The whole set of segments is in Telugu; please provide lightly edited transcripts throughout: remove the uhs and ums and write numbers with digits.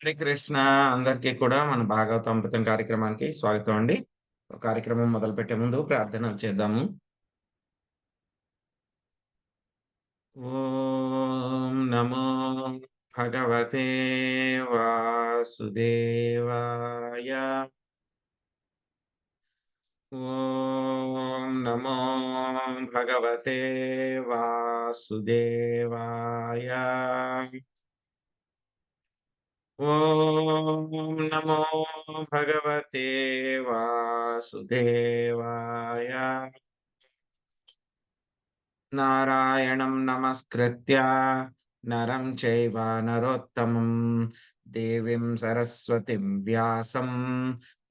శ్రీకృష్ణ అందరికీ కూడా మన భాగవతామృతం కార్యక్రమానికి స్వాగతం అండి. కార్యక్రమం మొదలుపెట్టే ముందు ప్రార్థన చేద్దాము. ఓం నమో భగవతే వాసుదేవాయ. ఓం నమో భగవతే వాసుదేవాయ. ఓం నమో భగవతే వాసుదేవాయ. నారాయణం నమస్కృత్య నరం చైవ నరోత్తమం దేవీం సరస్వతిం వ్యాసం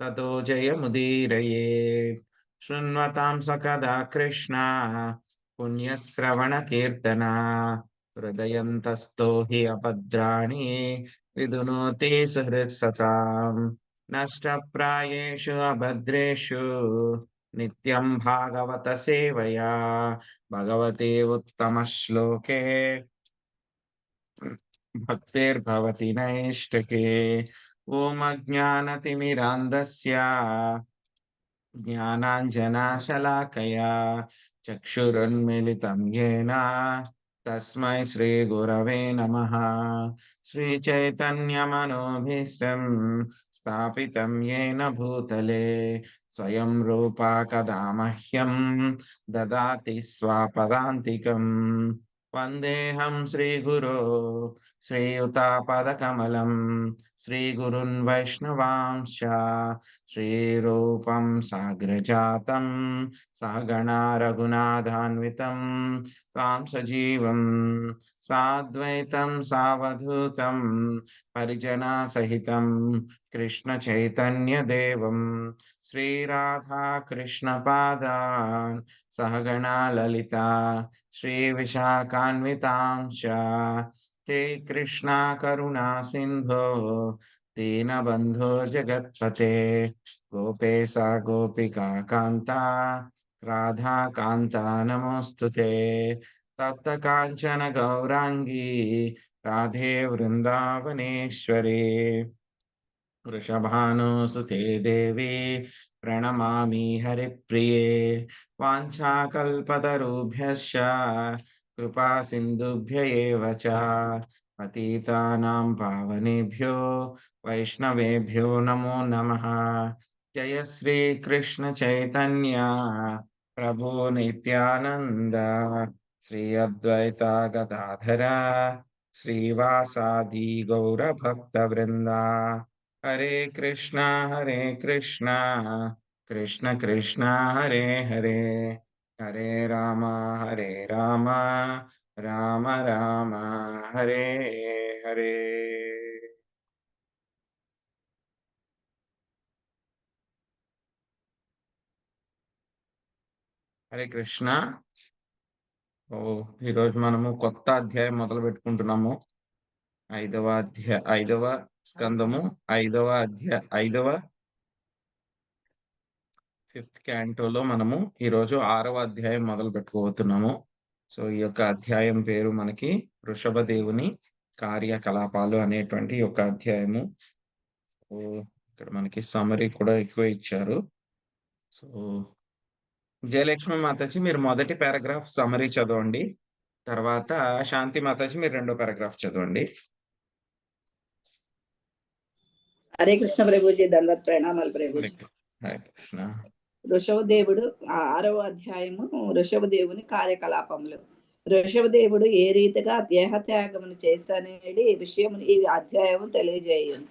తతో జయముదీరయేత్. శృణ్వతాం సకదా కృష్ణ పుణ్యశ్రవణ కీర్తన హృదయం తస్థో హి అభద్రాణి విదునోతి సుహృత్సతాం. నష్టప్రాయేషు అభద్రేషు నిత్యం భాగవత సేవయా భగవతే ఉత్తమ శ్లోకే భక్తిర్భవతి నైష్ఠకే. ఓం అజ్ఞానతిమిరాంధస్య జ్ఞానాంజనశలాకయా చక్షురున్మిలితం యేన తస్మై శ్రీగురవే నమః. శ్రీచైతన్యమనోభీష్టం స్థాపితం యేన భూతలే స్వయం రూపా కదా మహ్యం దదాతి స్వపదాంతికం. వందేహం శ్రీగురో శ్రీయుతాపదకమలం శ్రీగురున్ వైష్ణవాంశ శ్రీరూపం సాగ్రజాతం సహగణా రఘునాథాన్వితం తాం సజీవం సాద్వైతం సావధూతం పరిజనా సహితం కృష్ణ చైతన్య దేవం శ్రీరాధా కృష్ణ పాదాన్ సహగణా లలిత శ్రీ విశాఖాన్వితాంశ. శ్రీ కృష్ణ కరుణా సింధో దీనబంధో జగత్పతే గోపేశ గోపికా కాంత రాధా కాంత నమోస్తుతే. తప్త కాంచన గౌరాంగీ రాధే వృందావనేశ్వరి. వృషభానుసుతే దేవి ప్రణమామి హరిప్రియే. వాంఛాకల్పతరుభ్యశ్చ కృపా సింధుభ్య ఏవ చ పతితానాం పావనేభ్యో వైష్ణవేభ్యో నమో నమః. జయ శ్రీ కృష్ణ చైతన్య ప్రభు నిత్యానంద శ్రీ అద్వైత గదాధర శ్రీవాసాది గౌర భక్త వృంద. హరే కృష్ణ కృష్ణ కృష్ణ హరే హరే హరే రామ రామ రామ హరే హరే. హరే కృష్ణ. ఈరోజు మనము కొత్త అధ్యాయం మొదలు పెట్టుకుంటున్నాము. ఐదవ స్కందము, ఫిఫ్త్ క్యాంటోలో మనము ఈరోజు 6వ అధ్యాయం మొదలు పెట్టుకోబోతున్నాము. సో ఈ యొక్క అధ్యాయం పేరు మనకి వృషభదేవుని కార్యకలాపాలు అనేటువంటి యొక్క అధ్యాయము. ఇక్కడ మనకి సమరీ కూడా ఎక్కువ ఇచ్చారు. సో జయలక్ష్మి మాతాజీ మీరు మొదటి పారాగ్రాఫ్ సమరీ చదవండి, తర్వాత శాంతి మాతాజీ మీరు రెండో పారాగ్రాఫ్ చదవండి. హరే కృష్ణ ప్రభుజీ, దండత్ ప్రణామాలు ప్రభుజీ. హరే కృష్ణ. వృషభదేవుడు 6వ అధ్యాయము వృషభదేవుని కార్యకలాపములు. వృషభదేవుడు ఏ రీతిగా దేహత్యాగమును చేస్తానేది విషయము ఈ అధ్యాయము తెలియజేయను.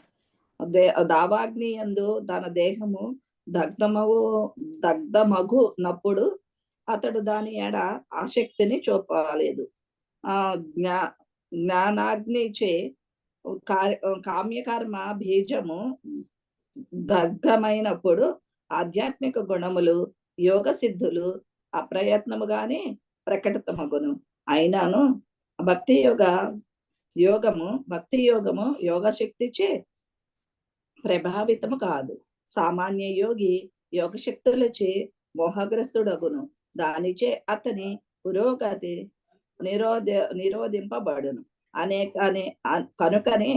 దావాగ్ని యందు తన దేహము దగ్ధమగునప్పుడు అతడు దాని ఎడ ఆసక్తిని చూపలేదు. జ్ఞానాగ్నిచే కామ్యకర్మ బీజము దగ్ధమైనప్పుడు ఆధ్యాత్మిక గుణములు యోగ సిద్ధులు అప్రయత్నముగానే ప్రకటితమగును. అయినాను భక్తి యోగము యోగ శక్తిచే ప్రభావితము కాదు. సామాన్య యోగి యోగ శక్తులచే మోహగ్రస్తుడగును. దానిచే అతని పురోగతి నిరోధింపబడును. కనుకనే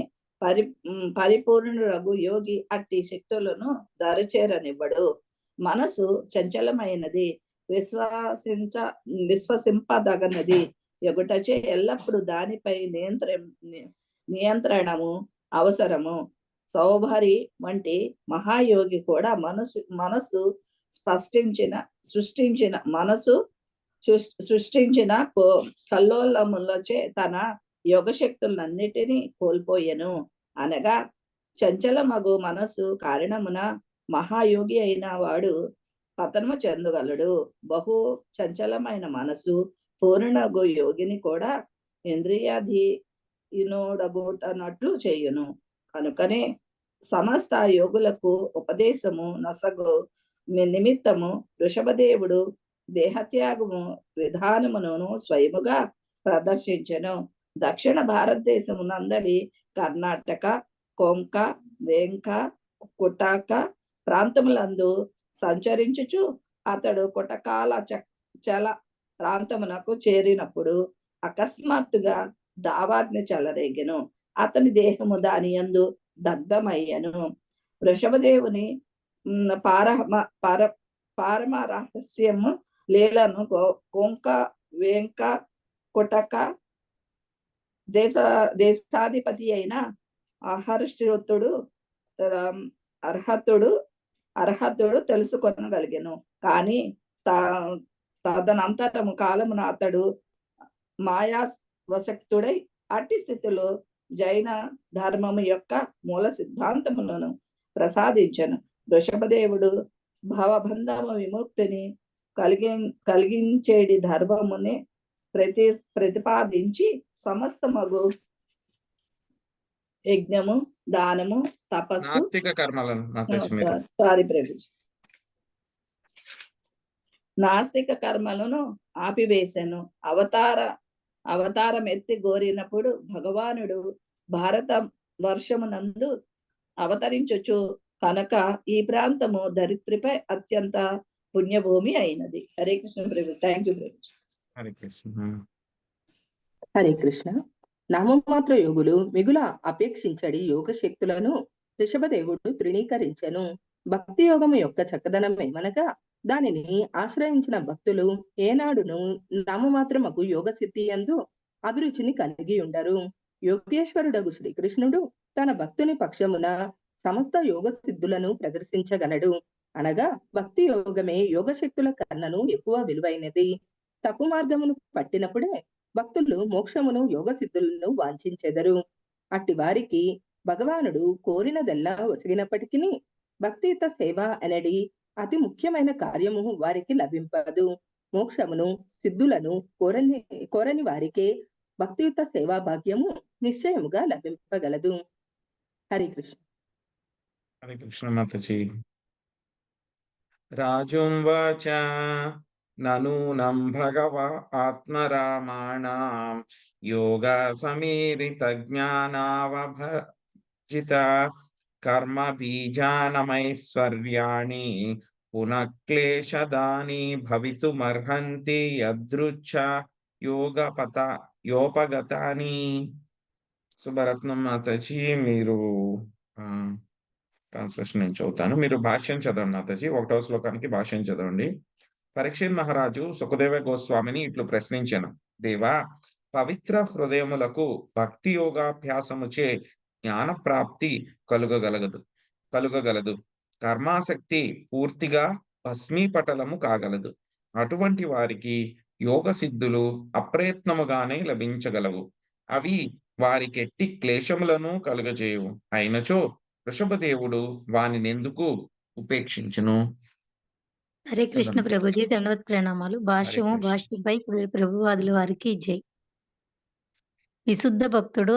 పరిపూర్ణుడగు యోగి అట్టి శక్తులను దరిచేరనివ్వడు. మనసు చంచలమైనది, విశ్వసింపదగనది ఎగుటచే ఎల్లప్పుడూ దానిపై నియంత్రణము అవసరము. సౌభరి వంటి మహాయోగి కూడా మనసు సృష్టించిన కల్లోలములచే తన యోగ శక్తులన్నిటినీ కోల్పోయెను. అనగా చంచలమగు మనసు కారణమున మహాయోగి అయిన వాడు పతనము చెందగలడు. బహు చంచలమైన మనసు పూర్ణగు యోగిని కూడా ఇంద్రియాధీనుడగుటనట్లు చేయును. కనుకనే సమస్త యోగులకు ఉపదేశము నొసగు నిమిత్తము వృషభదేవుడు దేహత్యాగము విధానమును స్వయముగా ప్రదర్శించెను. దక్షిణ భారతదేశమునందలి కర్ణాటక, కొంక, వెంక, కుటక ప్రాంతములందు సంచరించుచు అతడు కుటకాల చల ప్రాంతమునకు చేరినప్పుడు అకస్మాత్తుగా దావాగ్ని చెలరేగెను. అతని దేహము దాని యందు దగ్ధమయ్యను. వృషభదేవుని పారమ రహస్యము లీలను కొంక, వెంక, కుటక దేశాధిపతి అయిన అర్హతుడు తెలుసుకొనగలిగెను. కానీ తదనంతరము కాలమున అతడు మాయావశక్తుడై అట్టి స్థితిలో జైన ధర్మము యొక్క మూల సిద్ధాంతములను ప్రసాదించను. వృషభదేవుడు భవబంధము విముక్తిని కలిగించేడి ధర్మముని ప్రతిపాదించి సమస్తమగు యజ్ఞము, దానము, తపస్సు, నాస్తిక కర్మలను నాస్తిక కర్మలను ఆపివేశాను. అవతారం ఎత్తి గోరినప్పుడు భగవానుడు భారత వర్షమునందు అవతరించుచు కనుక ఈ ప్రాంతము ధరిత్రిపై అత్యంత పుణ్యభూమి అయినది. హరే కృష్ణ ప్రభు. థ్యాంక్ యూ ప్రభు. హరే కృష్ణ. హరే కృష్ణ. నామమాత్ర యోగులు మిగుల అపేక్షించడి యోగ శక్తులను ఋషభదేవుడు తృణీకరించెను. భక్తి యోగము యొక్క చక్కదనమేమనగా దానిని ఆశ్రయించిన భక్తులు ఏనాడును నామమాత్రమకు యోగ సిద్ధి యందు అభిరుచిని కలిగి ఉండరు. యోగేశ్వరుడగు శ్రీకృష్ణుడు తన భక్తుని పక్షమున సమస్త యోగ సిద్ధులను ప్రదర్శించగలడు. అనగా భక్తి యోగమే యోగ శక్తుల కన్నను ఎక్కువ విలువైనది. తప్పు మార్గమును పట్టినప్పుడే భక్తులు మోక్షమును యోగ సిద్ధులను వాంఛించెదరు. అట్టి వారికి భగవానుడు కోరినదెల్లా ఒసిగినప్పటికీ భక్తియుత సేవ అనడి అతి ముఖ్యమైన కార్యము వారికి లభింపదు. మోక్షమును సిద్ధులను కోరని వారికే భక్తియుత సేవా భాగ్యము నిశ్చయముగా లభింపగలదు. హరి కృష్ణ. హరే కృష్ణ మాతాజీ. రాజుంవాచ ననూనం భగవ ఆత్మరామాణం యోగా సమీరిత జ్ఞానావభజిత కర్మ బీజానమైశ్వర్యాణి పునఃక్లేశదాని భవితుమర్హంతి యదృచ్ఛ యోపగతాని. శుభరత్నం మాతాజీ, మీరు ట్రాన్స్లేషన్ నేను చదువుతాను, మీరు భాష్యం చదవండి మాతాజీ. 1వ శ్లోకానికి భాష్యం చదవండి. పరీక్షిత్ మహారాజు సుఖదేవ గోస్వామిని ఇట్లు ప్రశ్నించెను. దేవా, పవిత్ర హృదయములకు భక్తి యోగాభ్యాసముచే జ్ఞాన ప్రాప్తి కలుగగలదు. కర్మాసక్తి పూర్తిగా భస్మీపటలము కాగలదు. అటువంటి వారికి యోగ సిద్ధులు అప్రయత్నముగానే లభించగలవు. అవి వారికెట్టి క్లేశములను కలుగజేయవు. అయినచో వృషభదేవుడు వానినెందుకు ఉపేక్షించును? హరే కృష్ణ ప్రభుజీ, దండవత్ ప్రణామాలు. భాష్యంపై ప్రభువాదుల వారికి జై. విశుద్ధ భక్తుడు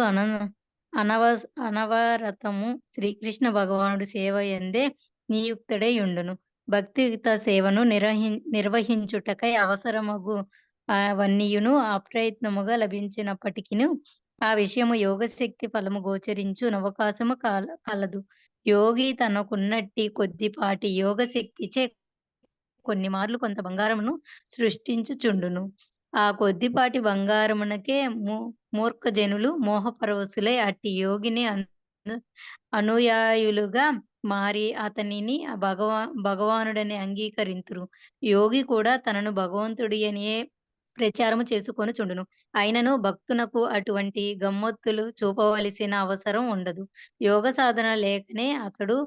అనవరతము శ్రీకృష్ణ భగవానుడు సేవ యందే నియుక్తుడై ఉండును. భక్తియుత సేవను నిర్వహించుటకై అవసరమగు వన్నియును అప్రయత్నముగా లభించినప్పటికీ ఆ విషయము యోగశక్తి ఫలము గోచరించు అవకాశము కలదు. యోగి తనకున్నట్టి కొద్దిపాటి యోగ శక్తిచే కొన్ని మార్లు కొంత బంగారమును సృష్టించుచుండును. ఆ కొద్దిపాటి బంగారమునకే మూర్ఖ జనులు మోహపరవశులై అట్టి యోగిని అనుయాయులుగా మారి అతనిని భగవానుడని అంగీకరింతురు. యోగి కూడా తనను భగవంతుడి అనియే ప్రచారము చేసుకొనుచుండును. అయినను భక్తునకు అటువంటి గమ్మత్తులు చూపవలసిన అవసరం ఉండదు. యోగ సాధన లేకనే అతడు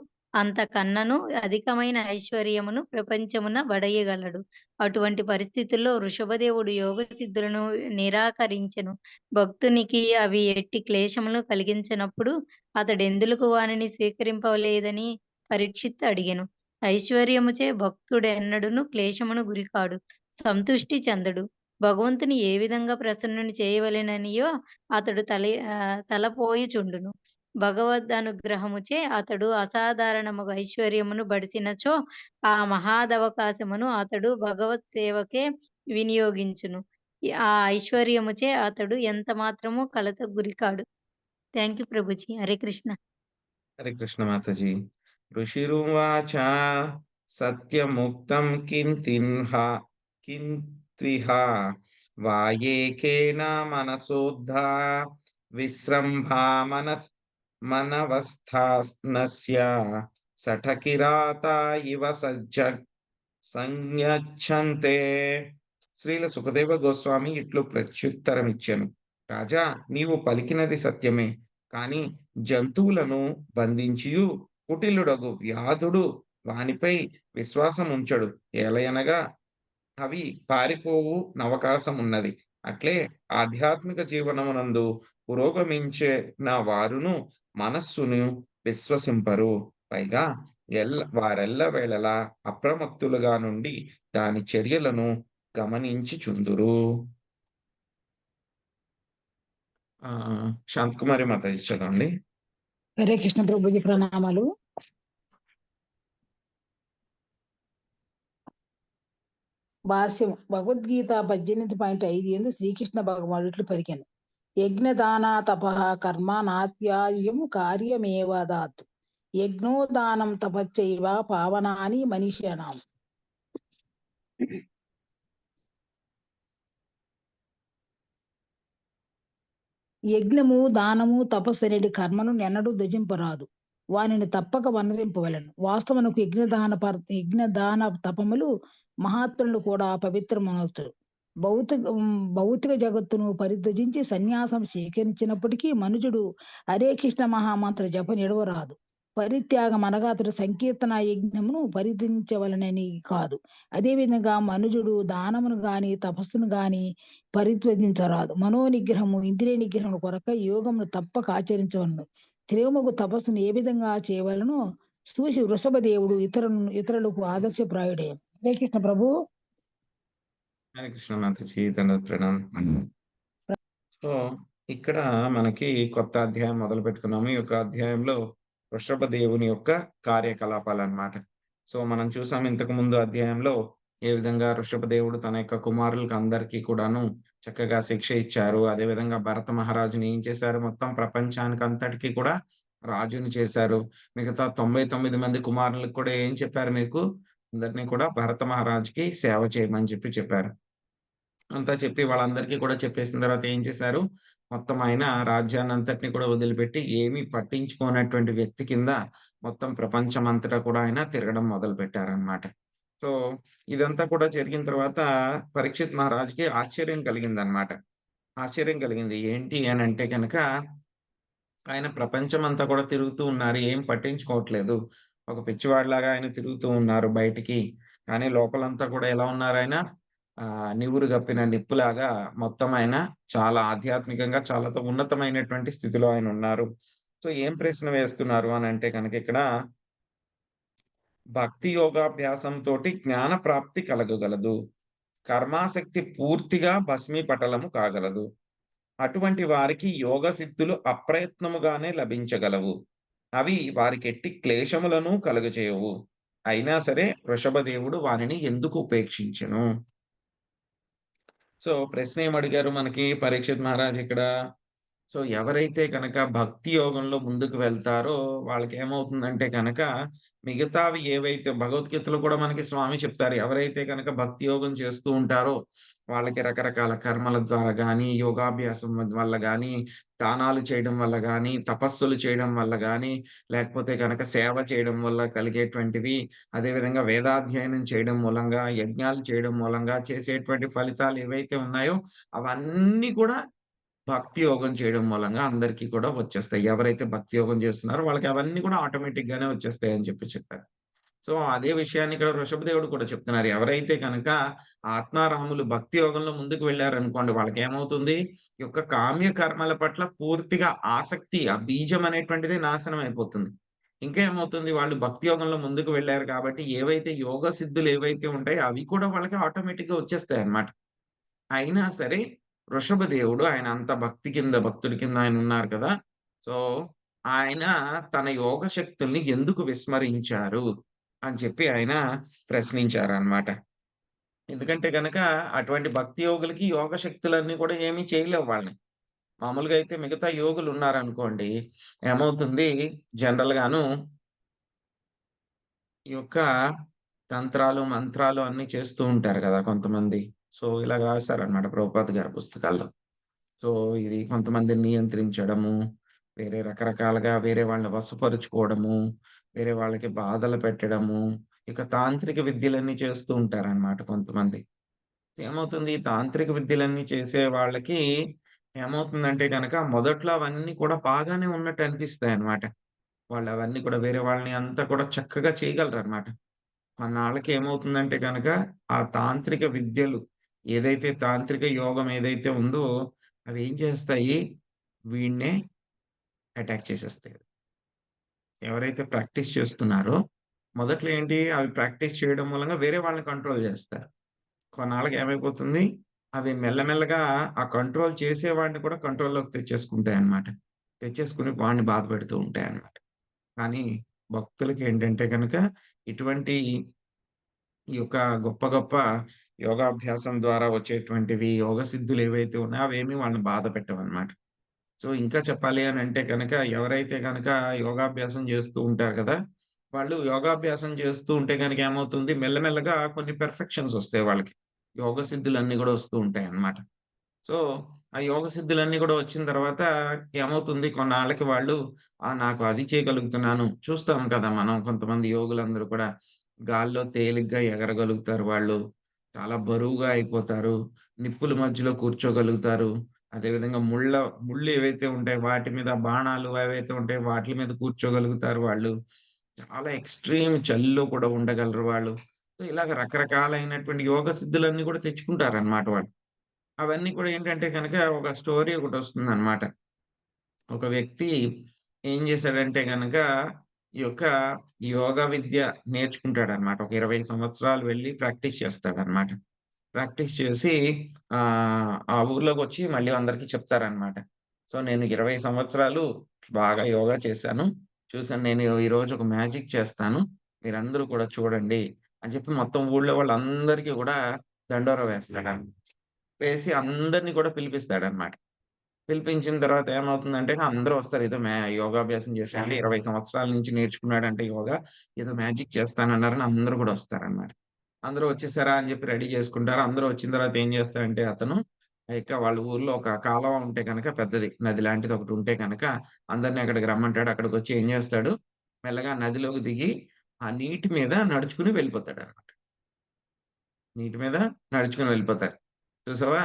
అంతకన్నను అధికమైన ఐశ్వర్యమును ప్రపంచమున వడయగలడు. అటువంటి పరిస్థితుల్లో వృషభదేవుడు యోగ సిద్ధులను నిరాకరించెను. భక్తునికి అవి ఎట్టి క్లేశములను కలిగించినప్పుడు అతడెందులకు వానిని స్వీకరింపలేదని పరీక్షిత్ అడిగెను. ఐశ్వర్యముచే భక్తుడెన్నడును క్లేశమును గురికాడు, సంతుష్టి చెందడు. భగవంతుని ఏ విధంగా ప్రసన్నుని చేయవలెననియో అతడు తలపోయుచుండును. భగవదనుగ్రహముచే అతడు అసాధారణముగా ఐశ్వర్యమును బడిసినచో ఆ మహాదవకాశమును అతడు భగవత్ సేవకే వినియోగించును. ఆ ఐశ్వర్యముచే అతడు ఎంత మాత్రము కలతకు గురికాడు. Thank you Prabhuji. హరే కృష్ణ. హరే కృష్ణ మాతాజీ. ఋషిరువాచ సత్యముక్తం కింత్విహ వాయేకేన మనసోద్ధా విశ్రంభా మనవస్థానస్య సఠకిరాత ఇవ సంయచ్చంతే. శ్రీల సుఖదేవ గోస్వామి ఇట్లు ప్రత్యుత్తరమిచ్చెను. రాజా, నీవు పలికినది సత్యమే. కాని జంతువులను బంధించియు కుటిలుడగు వ్యాధుడు వానిపై విశ్వాసం ఉంచడు. ఏలయనగా అవి పారిపోవు నవకాశం ఉన్నది. అట్లే ఆధ్యాత్మిక జీవనమునందు పురోగమించిన వారును మనస్సును విశ్వసింపరు. పైగా వారెల్ల వేళలా అప్రమత్తులుగా నుండి దాని చర్యలను గమనించుచుందురు. శాంతకుమారి మాతాజీ చదవండి. హరే కృష్ణ ప్రభుజీ, ప్రణామాలు. భాష్యం. భగవద్గీత 18.5 యందు శ్రీకృష్ణ భగవానుడు ఇట్లు పలికెను. యజ్ఞదాన తప కర్మ నాత్యాజ్యం కార్యమేవదాత్ యజ్ఞోదానం తపశ్చైవ పావనాని మనిషినాం. యజ్ఞము, దానము, తపస్సు అనేటి కర్మను ఎన్నడూ ధ్వజింపరాదు. వానిని తప్పక వనరింపవలను. వాస్తవనకు యజ్ఞదాన తపములు మహాత్ములను కూడా పవిత్రమవుతారు. భౌతిక జగత్తును పరిత్యజించి సన్యాసం స్వీకరించినప్పటికీ మనుజుడు హరే కృష్ణ మహామంత్ర జప నిడవరాదు. పరిత్యాగం అనగా అతడు సంకీర్తన యజ్ఞమును పరిధించవలనని కాదు. అదేవిధంగా మనుజుడు దానమును గాని తపస్సును గాని పరిత్యజించరాదు. మనోనిగ్రహము, ఇంద్రియ నిగ్రహం కొరక యోగమును తప్పక ఆచరించవలను. త్రిమగు తపస్సును ఏ విధంగా చేయవలనో చూసి వృషభదేవుడు ఇతరులకు ఆదర్శప్రాయుడే. హరే కృష్ణ ప్రభు. హరే కృష్ణ మాతాజీ, ప్రణామం. సో ఇక్కడ మనకి కొత్త అధ్యాయం మొదలు పెట్టుకున్నాము. ఈ యొక్క అధ్యాయంలో వృషభదేవుని యొక్క కార్యకలాపాలు అన్నమాట. సో మనం చూసాం ఇంతకు ముందు అధ్యాయంలో ఏ విధంగా వృషభదేవుడు తన యొక్క కుమారులకు అందరికీ కూడాను చక్కగా శిక్ష ఇచ్చారు. అదే విధంగా భరత మహారాజుని ఏం చేశారు, మొత్తం ప్రపంచానికి అంతటికీ కూడా రాజుని చేశారు. మిగతా 99 మంది కుమారులకు కూడా ఏం చెప్పారు, మీకు అందరినీ కూడా భరత మహారాజుకి సేవ చేయమని చెప్పారు. అంతా చెప్పి వాళ్ళందరికీ కూడా చెప్పేసిన తర్వాత ఏం చేశారు, మొత్తం ఆయన రాజ్యాన్ని అంతటిని కూడా వదిలిపెట్టి ఏమీ పట్టించుకోనటువంటి వ్యక్తి కింద మొత్తం ప్రపంచం అంతటా కూడా ఆయన తిరగడం మొదలు పెట్టారనమాట. సో ఇదంతా కూడా జరిగిన తర్వాత పరీక్షిత్ మహారాజుకి ఆశ్చర్యం కలిగిందనమాట. ఆశ్చర్యం కలిగింది. ఏంటి అని అంటే కనుక ఆయన ప్రపంచం అంతా కూడా తిరుగుతూ ఉన్నారు, ఏం పట్టించుకోవట్లేదు. ఒక పిచ్చివాడిలాగా ఆయన తిరుగుతూ ఉన్నారు బయటికి. కానీ లోపలంతా కూడా ఎలా ఉన్నారు, ఆయన నివురు గప్పిన నిప్పులాగా మొత్తం ఆయన చాలా ఆధ్యాత్మికంగా చాలా ఉన్నతమైనటువంటి స్థితిలో ఆయన ఉన్నారు. సో ఏం ప్రశ్న వేస్తున్నారు అని అంటే కనుక ఇక్కడ భక్తి యోగాభ్యాసంతో జ్ఞాన ప్రాప్తి కలగగలదు, కర్మాసక్తి పూర్తిగా భస్మీపటలము కాగలదు. అటువంటి వారికి యోగ సిద్ధులు అప్రయత్నముగానే లభించగలవు. అవి వారికి ఎట్టి క్లేశములను కలుగచేయవు. అయినా సరే వృషభదేవుడు వారిని ఎందుకు ఉపేక్షించెను? సో ప్రశ్న ఏమడిగారు మనకి పరీక్షిత్ మహారాజ్ ఇక్కడ? సో ఎవరైతే కనుక భక్తి యోగంలో ముందుకు వెళ్తారో వాళ్ళకి ఏమవుతుందంటే కనుక మిగతావి ఏవైతే భగవద్గీతలో కూడా మనకి స్వామి చెప్తారు, ఎవరైతే కనుక భక్తి యోగం చేస్తూ ఉంటారో వాళ్ళకి రకరకాల కర్మల ద్వారా గానీ, యోగాభ్యాసం వల్ల గానీ, దానాలు చేయడం వల్ల గానీ, తపస్సులు చేయడం వల్ల గానీ, లేకపోతే గనక సేవ చేయడం వల్ల కలిగేటువంటివి, అదేవిధంగా వేదాధ్యయనం చేయడం మూలంగా, యజ్ఞాలు చేయడం మూలంగా చేసేటువంటి ఫలితాలు ఏవైతే ఉన్నాయో, అవన్నీ కూడా భక్తి యోగం చేయడం మూలంగా అందరికీ కూడా వచ్చేస్తాయి. ఎవరైతే భక్తి యోగం చేస్తున్నారో వాళ్ళకి అవన్నీ కూడా ఆటోమేటిక్ గానే వచ్చేస్తాయని చెప్పారు. సో, అదే విషయాన్ని ఇక్కడ వృషభదేవుడు కూడా చెప్తున్నారు. ఎవరైతే గనక ఆత్మారాములు భక్తి యోగంలో ముందుకు వెళ్లారనుకోండి, వాళ్ళకేమవుతుంది? ఈ యొక్క కామ్య కర్మల పట్ల పూర్తిగా ఆసక్తి, ఆ బీజం అనేటువంటిది నాశనం అయిపోతుంది. ఇంకా ఏమవుతుంది? వాళ్ళు భక్తి యోగంలో ముందుకు వెళ్లారు కాబట్టి, ఏవైతే యోగ సిద్ధులు ఏవైతే ఉంటాయో, అవి కూడా వాళ్ళకి ఆటోమేటిక్‌గా వచ్చేస్తాయన్నమాట. అయినా సరే వృషభదేవుడు ఆయన అంత భక్తుడి కింద ఆయనున్నారు కదా! సో, ఆయన తన యోగ శక్తుల్ని ఎందుకు విస్మరించారు? అని చెప్పి ఆయన ప్రశ్నించారనమాట. ఎందుకంటే గనక అటువంటి భక్తి యోగులకి యోగ శక్తులన్నీ కూడా ఏమీ చేయలేవు వాళ్ళని. మామూలుగా అయితే మిగతా యోగులున్నారనుకోండి, ఏమవుతుంది జనరల్‌గాను ఈ యొక్క తంత్రాలు, మంత్రాలు అన్నీ చేస్తూ ఉంటారు గదా! కొంతమంది. సో, ఇలాగ రాశారనమాట ప్రభుపాద్ గారి పుస్తకాల్లో. సో, ఇది కొంతమందిని నియంత్రించడము, వేరే రకరకాలుగా వేరే వాళ్ళని వశపరుచుకోవడము, వేరే వాళ్ళకి బాధలు పెట్టడము, ఇక తాంత్రిక విద్యలన్నీ చేస్తూ ఉంటారనమాట కొంతమంది. ఏమవుతుంది ఈ తాంత్రిక విద్యలన్నీ చేసే వాళ్ళకి ఏమవుతుందంటే గనక మొదట్లో అవన్నీ కూడా బాగానే ఉన్నట్టు అనిపిస్తాయన్నమాట. వాళ్ళవన్నీ కూడా వేరే వాళ్ళని అంతా కూడా చక్కగా చేయగలరనమాట. కొన్నాళ్ళకి ఏమవుతుందంటే గనక, ఆ తాంత్రిక విద్యలు ఏదైతే తాంత్రిక యోగం ఏదైతే ఉందో, అవేం చేస్తాయి, వీడినే అటాక్ చేసేస్తాయి. ఎవరైతే ప్రాక్టీస్ చేస్తున్నారో, మొదట్లో ఏంటి అవి ప్రాక్టీస్ చేయడం మూలంగా వేరే వాళ్ళని కంట్రోల్ చేస్తారు. కొన్నాళ్ళకి ఏమైపోతుంది, అవి మెల్లమెల్లగా ఆ కంట్రోల్ చేసేవాడిని కూడా కంట్రోల్‌లోకి తెచ్చేసుకుంటాయన్నమాట. తెచ్చేసుకొని వాడిని బాధపెడుతూ ఉంటాయన్నమాట. కానీ భక్తులకేంటంటే గనక, ఇటువంటి ఈ యొక్క గొప్ప గొప్ప యోగాభ్యాసం ద్వారా వచ్చేటువంటివి యోగ సిద్ధులు ఏవైతే ఉన్నాయో అవేమీ వాళ్ళని బాధ పెట్టవన్నమాట. సో, ఇంకా చెప్పాలి అనంటే గనక ఎవరైతే గనక యోగాభ్యాసం చేస్తూ ఉంటారు కదా! వాళ్ళు యోగాభ్యాసం చేస్తూ ఉంటే గనక ఏమవుతుంది మెల్లమెల్లగా కొన్ని పెర్ఫెక్షన్స్ వస్తాయి వాళ్ళకి. యోగ సిద్ధులన్నీ గూడా వస్తూ ఉంటాయన్నమాట. సో, ఆ యోగ సిద్ధులన్నీ గూడా వచ్చిన తర్వాత ఏమవుతుంది కొన్నాళ్ళకి వాళ్ళు నాకు అది చేయగలుగుతున్నాను. చూస్తాం కదా మనం కొంతమంది యోగులందరూ కూడా గాల్లో తేలిగ్గా ఎగరగలుగుతారు వాళ్ళు. చాలా బరువుగా అయిపోతారు. నిప్పుల మధ్యలో కూర్చోగలుగుతారు. అదేవిధంగా ముళ్ళు ఏవైతే ఉంటాయో వాటి మీద బాణాలు అవైతే ఉంటాయో వాటిల మీద కూర్చోగలుగుతారు వాళ్ళు. చాలా ఎక్స్‌ట్రీమ్ చలిలో కూడా ఉండగలరు వాళ్ళు. సో, ఇలాగ రకరకాలైనటువంటి యోగ సిద్ధులన్నీ కూడా తెచ్చుకుంటారన్నమాట వాళ్ళు. అవన్నీ కూడా ఏంటంటే గనక ఒక స్టోరీ ఒకటొస్తుందనమాట. ఒక వ్యక్తి ఏం చేశాడంటే గనక, ఈ యొక్క యోగా విద్య నేర్చుకుంటాడనమాట. ఒక 20 సంవత్సరాలు వెళ్లి ప్రాక్టీస్ చేస్తాడనమాట. ప్రాక్టీస్ చేసి ఆ ఊర్లోకొచ్చి మళ్ళీ అందరికి చెప్తారనమాట. సో, నేను 20 సంవత్సరాలు బాగా యోగా చేశాను. చూసాను నేను ఈరోజు ఒక మ్యాజిక్ చేస్తాను. మీరందరూ కూడా చూడండి అని చెప్పి మొత్తం ఊళ్ళో వాళ్ళందరికీ కూడా దండోరా వేస్తాడనమాట. వేసి అందరిని కూడా పిలిపిస్తాడనమాట. పిలిపించిన తర్వాత ఏమవుతుందంటే అందరూ వస్తారు. ఏదో యోగాభ్యాసం చేశాడండి. 20 సంవత్సరాల నుంచి నేర్చుకున్నాడంటే యోగా. ఏదో మ్యాజిక్ చేస్తానన్నారని అందరూ కూడా వస్తారనమాట. అందరూ వచ్చేసారా అని చెప్పి రెడీ చేసుకుంటారు. అందరూ వచ్చిన తర్వాత ఏం చేస్తాడంటే అతను ఇక వాళ్ళ ఊర్లో ఒక కాలవ ఉంటే గనక పెద్దది. నది లాంటిది ఒకటి ఉంటే గనక అందరిని అక్కడికి రమ్మంటాడు. అక్కడికొచ్చి ఏం చేస్తాడు, మెల్లగా నదిలోకి దిగి ఆ నీటి మీద నడుచుకొని వెళ్ళిపోతాడనమాట. నీటి మీద నడుచుకొని వెళ్ళిపోతారు. చూసావా?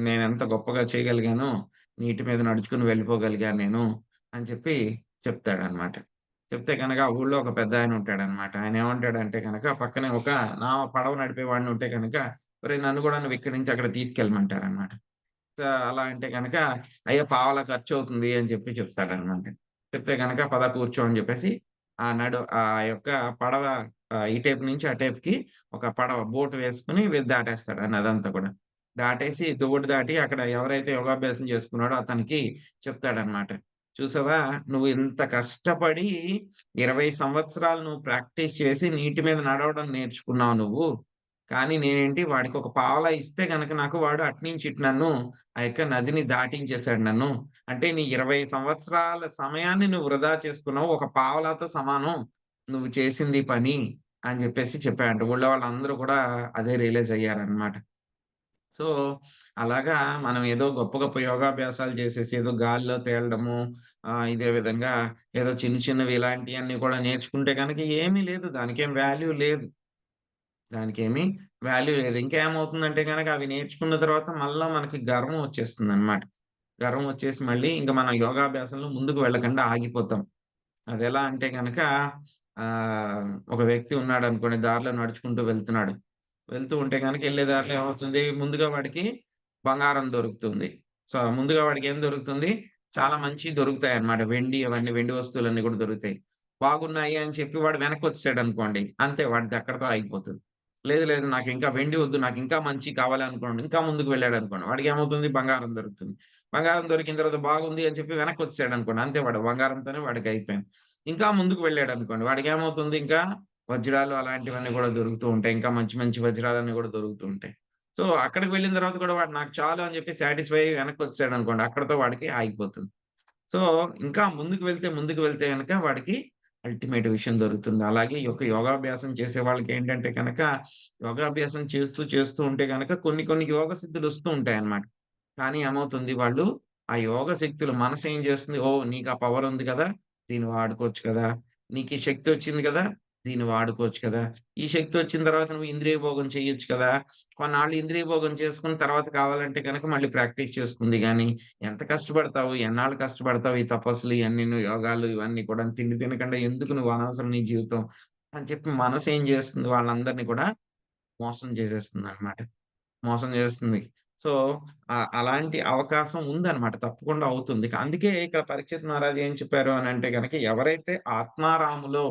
నేనెంత గొప్పగా చేయగలిగానో, నీటి మీద నడుచుకొని వెళ్ళిపోగలిగాను నేను అని చెప్పి చెప్తాడనమాట. చెప్తే గనక ఆ ఊళ్ళో ఒక పెద్దాయన ఉంటాడనమాట. ఆయనేమంటాడంటే గనక పక్కనే ఒక పడవ నడిపేవాడిని ఉంటే గనక, "ఒరేయ్! నన్ను కూడా నువ్వు ఇక్కడి నుంచి అక్కడికి తీసుకెళ్ళమంటారనమాట." సో, అలా అంటే గనక, "అయ్యో! పావలా ఖర్చవుతుంది" అని చెప్పి చెప్తాడనమాట. చెప్తే గనక పద కూర్చో అని చెప్పేసి ఆ యొక్క పడవ ఇటేపు నుంచి అటేపుకి ఒక పడవ బోట్ వేసుకొని దాటేస్తాడు ఆ నదంతా కూడా. దాటేసి దువ్వెడు దాటి అక్కడ ఎవరైతే యోగాభ్యాసం చేసుకున్నాడో అతనికి చెప్తాడనమాట. "చూసావా నువ్వు ఇంత కష్టపడి 20 సంవత్సరాలు నువ్వు ప్రాక్టీస్ చేసి నీటి మీద నడవడం నేర్చుకున్నావు నువ్వు. కానీ నేనేంటి వాడికి ఒక పావలా ఇస్తే గనక నాకు వాడు అటునుంచి ఇటు నన్ను ఆ యొక్క నదిని దాటించేసాడు నన్ను. అంటే నీ 20 సంవత్సరాల సమయాన్ని నువ్వు వృధా చేసుకున్నావు. ఒక పావలాతో సమానం నువ్వు చేసింది పని" అని జెప్పేసి చెప్పాడంట. ఊళ్ళో వాళ్ళందరూ కూడా అదే రియలైజ్ అయ్యారనమాట. సో, అలాగా మనం ఏదో గొప్ప గొప్ప యోగాభ్యాసాలు చేసేసి ఏదో గాలిలో తేలడము, ఇదే విధంగా ఏదో చిన్న చిన్నవి ఇలాంటియన్నీ కూడా నేర్చుకుంటే గనక ఏమీ లేదు. దానికేం వాల్యూ లేదు. దానికేమి వాల్యూ లేదు. ఇంకేమవుతుందంటే గనక అవి నేర్చుకున్న తర్వాత మళ్ళా మనకి గర్వం వచ్చేస్తుందనమాట. గర్వం వచ్చేసి మళ్ళీ ఇంక మనం యోగాభ్యాసంలో ముందుకు వెళ్ళకుండా ఆగిపోతాం. అదెలా అంటే గనక ఒక వ్యక్తి ఉన్నాడనుకోండి దారిలో నడుచుకుంటూ వెళ్తున్నాడు. వెళ్తూ ఉంటే గనక ఎళ్ళే దారిలో ఏమవుతుంది ముందుగా వాడికి బంగారం దొరుకుతుంది. సో, ముందుగా వాడికేం దొరుకుతుంది? చాలా మంచియి దొరుకుతాయన్నమాట. వెండి అవన్నీ వెండి వస్తువులన్నీ కూడా దొరుకుతాయి. బాగున్నాయి అని చెప్పి వాడు వెనక్కొచ్చేసాడనుకోండి. అంతే వాడిది అక్కడితో ఆగిపోతది. లేదు లేదు నాకింకా వెండి వద్దు. నాకింకా మంచియి కావాలనుకోండి. ఇంకా ముందుకు వెళ్ళాడనుకోండి. వాడికేమవుతుంది? బంగారం దొరుకుతుంది. బంగారం దొరికిన తర్వాత బాగుంది అని చెప్పి వెనక్కొచ్చేసాడనుకోండి. అంతే వాడు బంగారంతోనే వాడికయిపోయింది. ఇంకా ముందుకు వెళ్ళాడనుకోండి. వాడికేమవుతుంది ఇంకా వజ్రాలు అలాంటివన్నీ గూడా దొరుకుతూ ఉంటాయి. ఇంకా మంచి మంచి వజ్రాలన్నీ గూడా దొరుకుతూ ఉంటాయి. సో, అక్కడికి వెళ్ళిన తర్వాత కూడా వాడు నాకు చాలు అని చెప్పి సాటిస్ఫై అయ్యి వెనక్కొచ్చేసాడనుకోండి. అక్కడితో వాడికి ఆగిపోతుంది. సో, ఇంకా ముందుకు వెళ్తే గనక వాడికి అల్టిమేట్ విషయం దొరుకుతుంది. అలాగే ఈ యొక్క యోగాభ్యాసం చేసే వాళ్ళకేంటంటే గనక యోగాభ్యాసం చేస్తూ ఉంటే గనక కొన్ని కొన్ని యోగ సిద్ధులొస్తూ ఉంటాయన్నమాట. కానీ ఏమవుతుంది వాళ్ళు ఆ యోగ శక్తులు మనసేం చేస్తుంది, ఓహ్! నీకా పవరుంది గదా! దీన్ని వాడుకోవచ్చు కదా! నీకీ శక్తొచ్చింది గదా! దీన్ని వాడుకోవచ్చు కదా! ఈ శక్తొచ్చిన తర్వాత నువ్వు ఇంద్రియ భోగం చేయొచ్చు కదా! కొన్నాళ్ళు ఇంద్రియ భోగం చేసుకున్న తర్వాత కావాలంటే గనక మళ్ళీ ప్రాక్టీస్ చేసుకుంది గానీ, ఎంత కష్టపడతావు? ఎన్నాళ్ళు కష్టపడతావు? ఈ తపస్సులు ఇయన్నీను యోగాలు ఇవన్నీ కూడా తిండి తినకుండా ఎందుకు నువ్వు అనవసరం నీ జీవితం అని చెప్పి మనసేం జేస్తుంది వాళ్ళందరిని కూడా మోసం చేసేస్తుందనమాట. మోసం చేస్తుంది. సో, అలాంటి అవకాశం ఉందన్నమాట. తప్పకుండా అవుతుంది. అందుకే ఇక్కడ పరీక్షిత్ మహారాజ్ ఏం చెప్పారు అనంటే గనక ఎవరైతే ఆత్మారాములో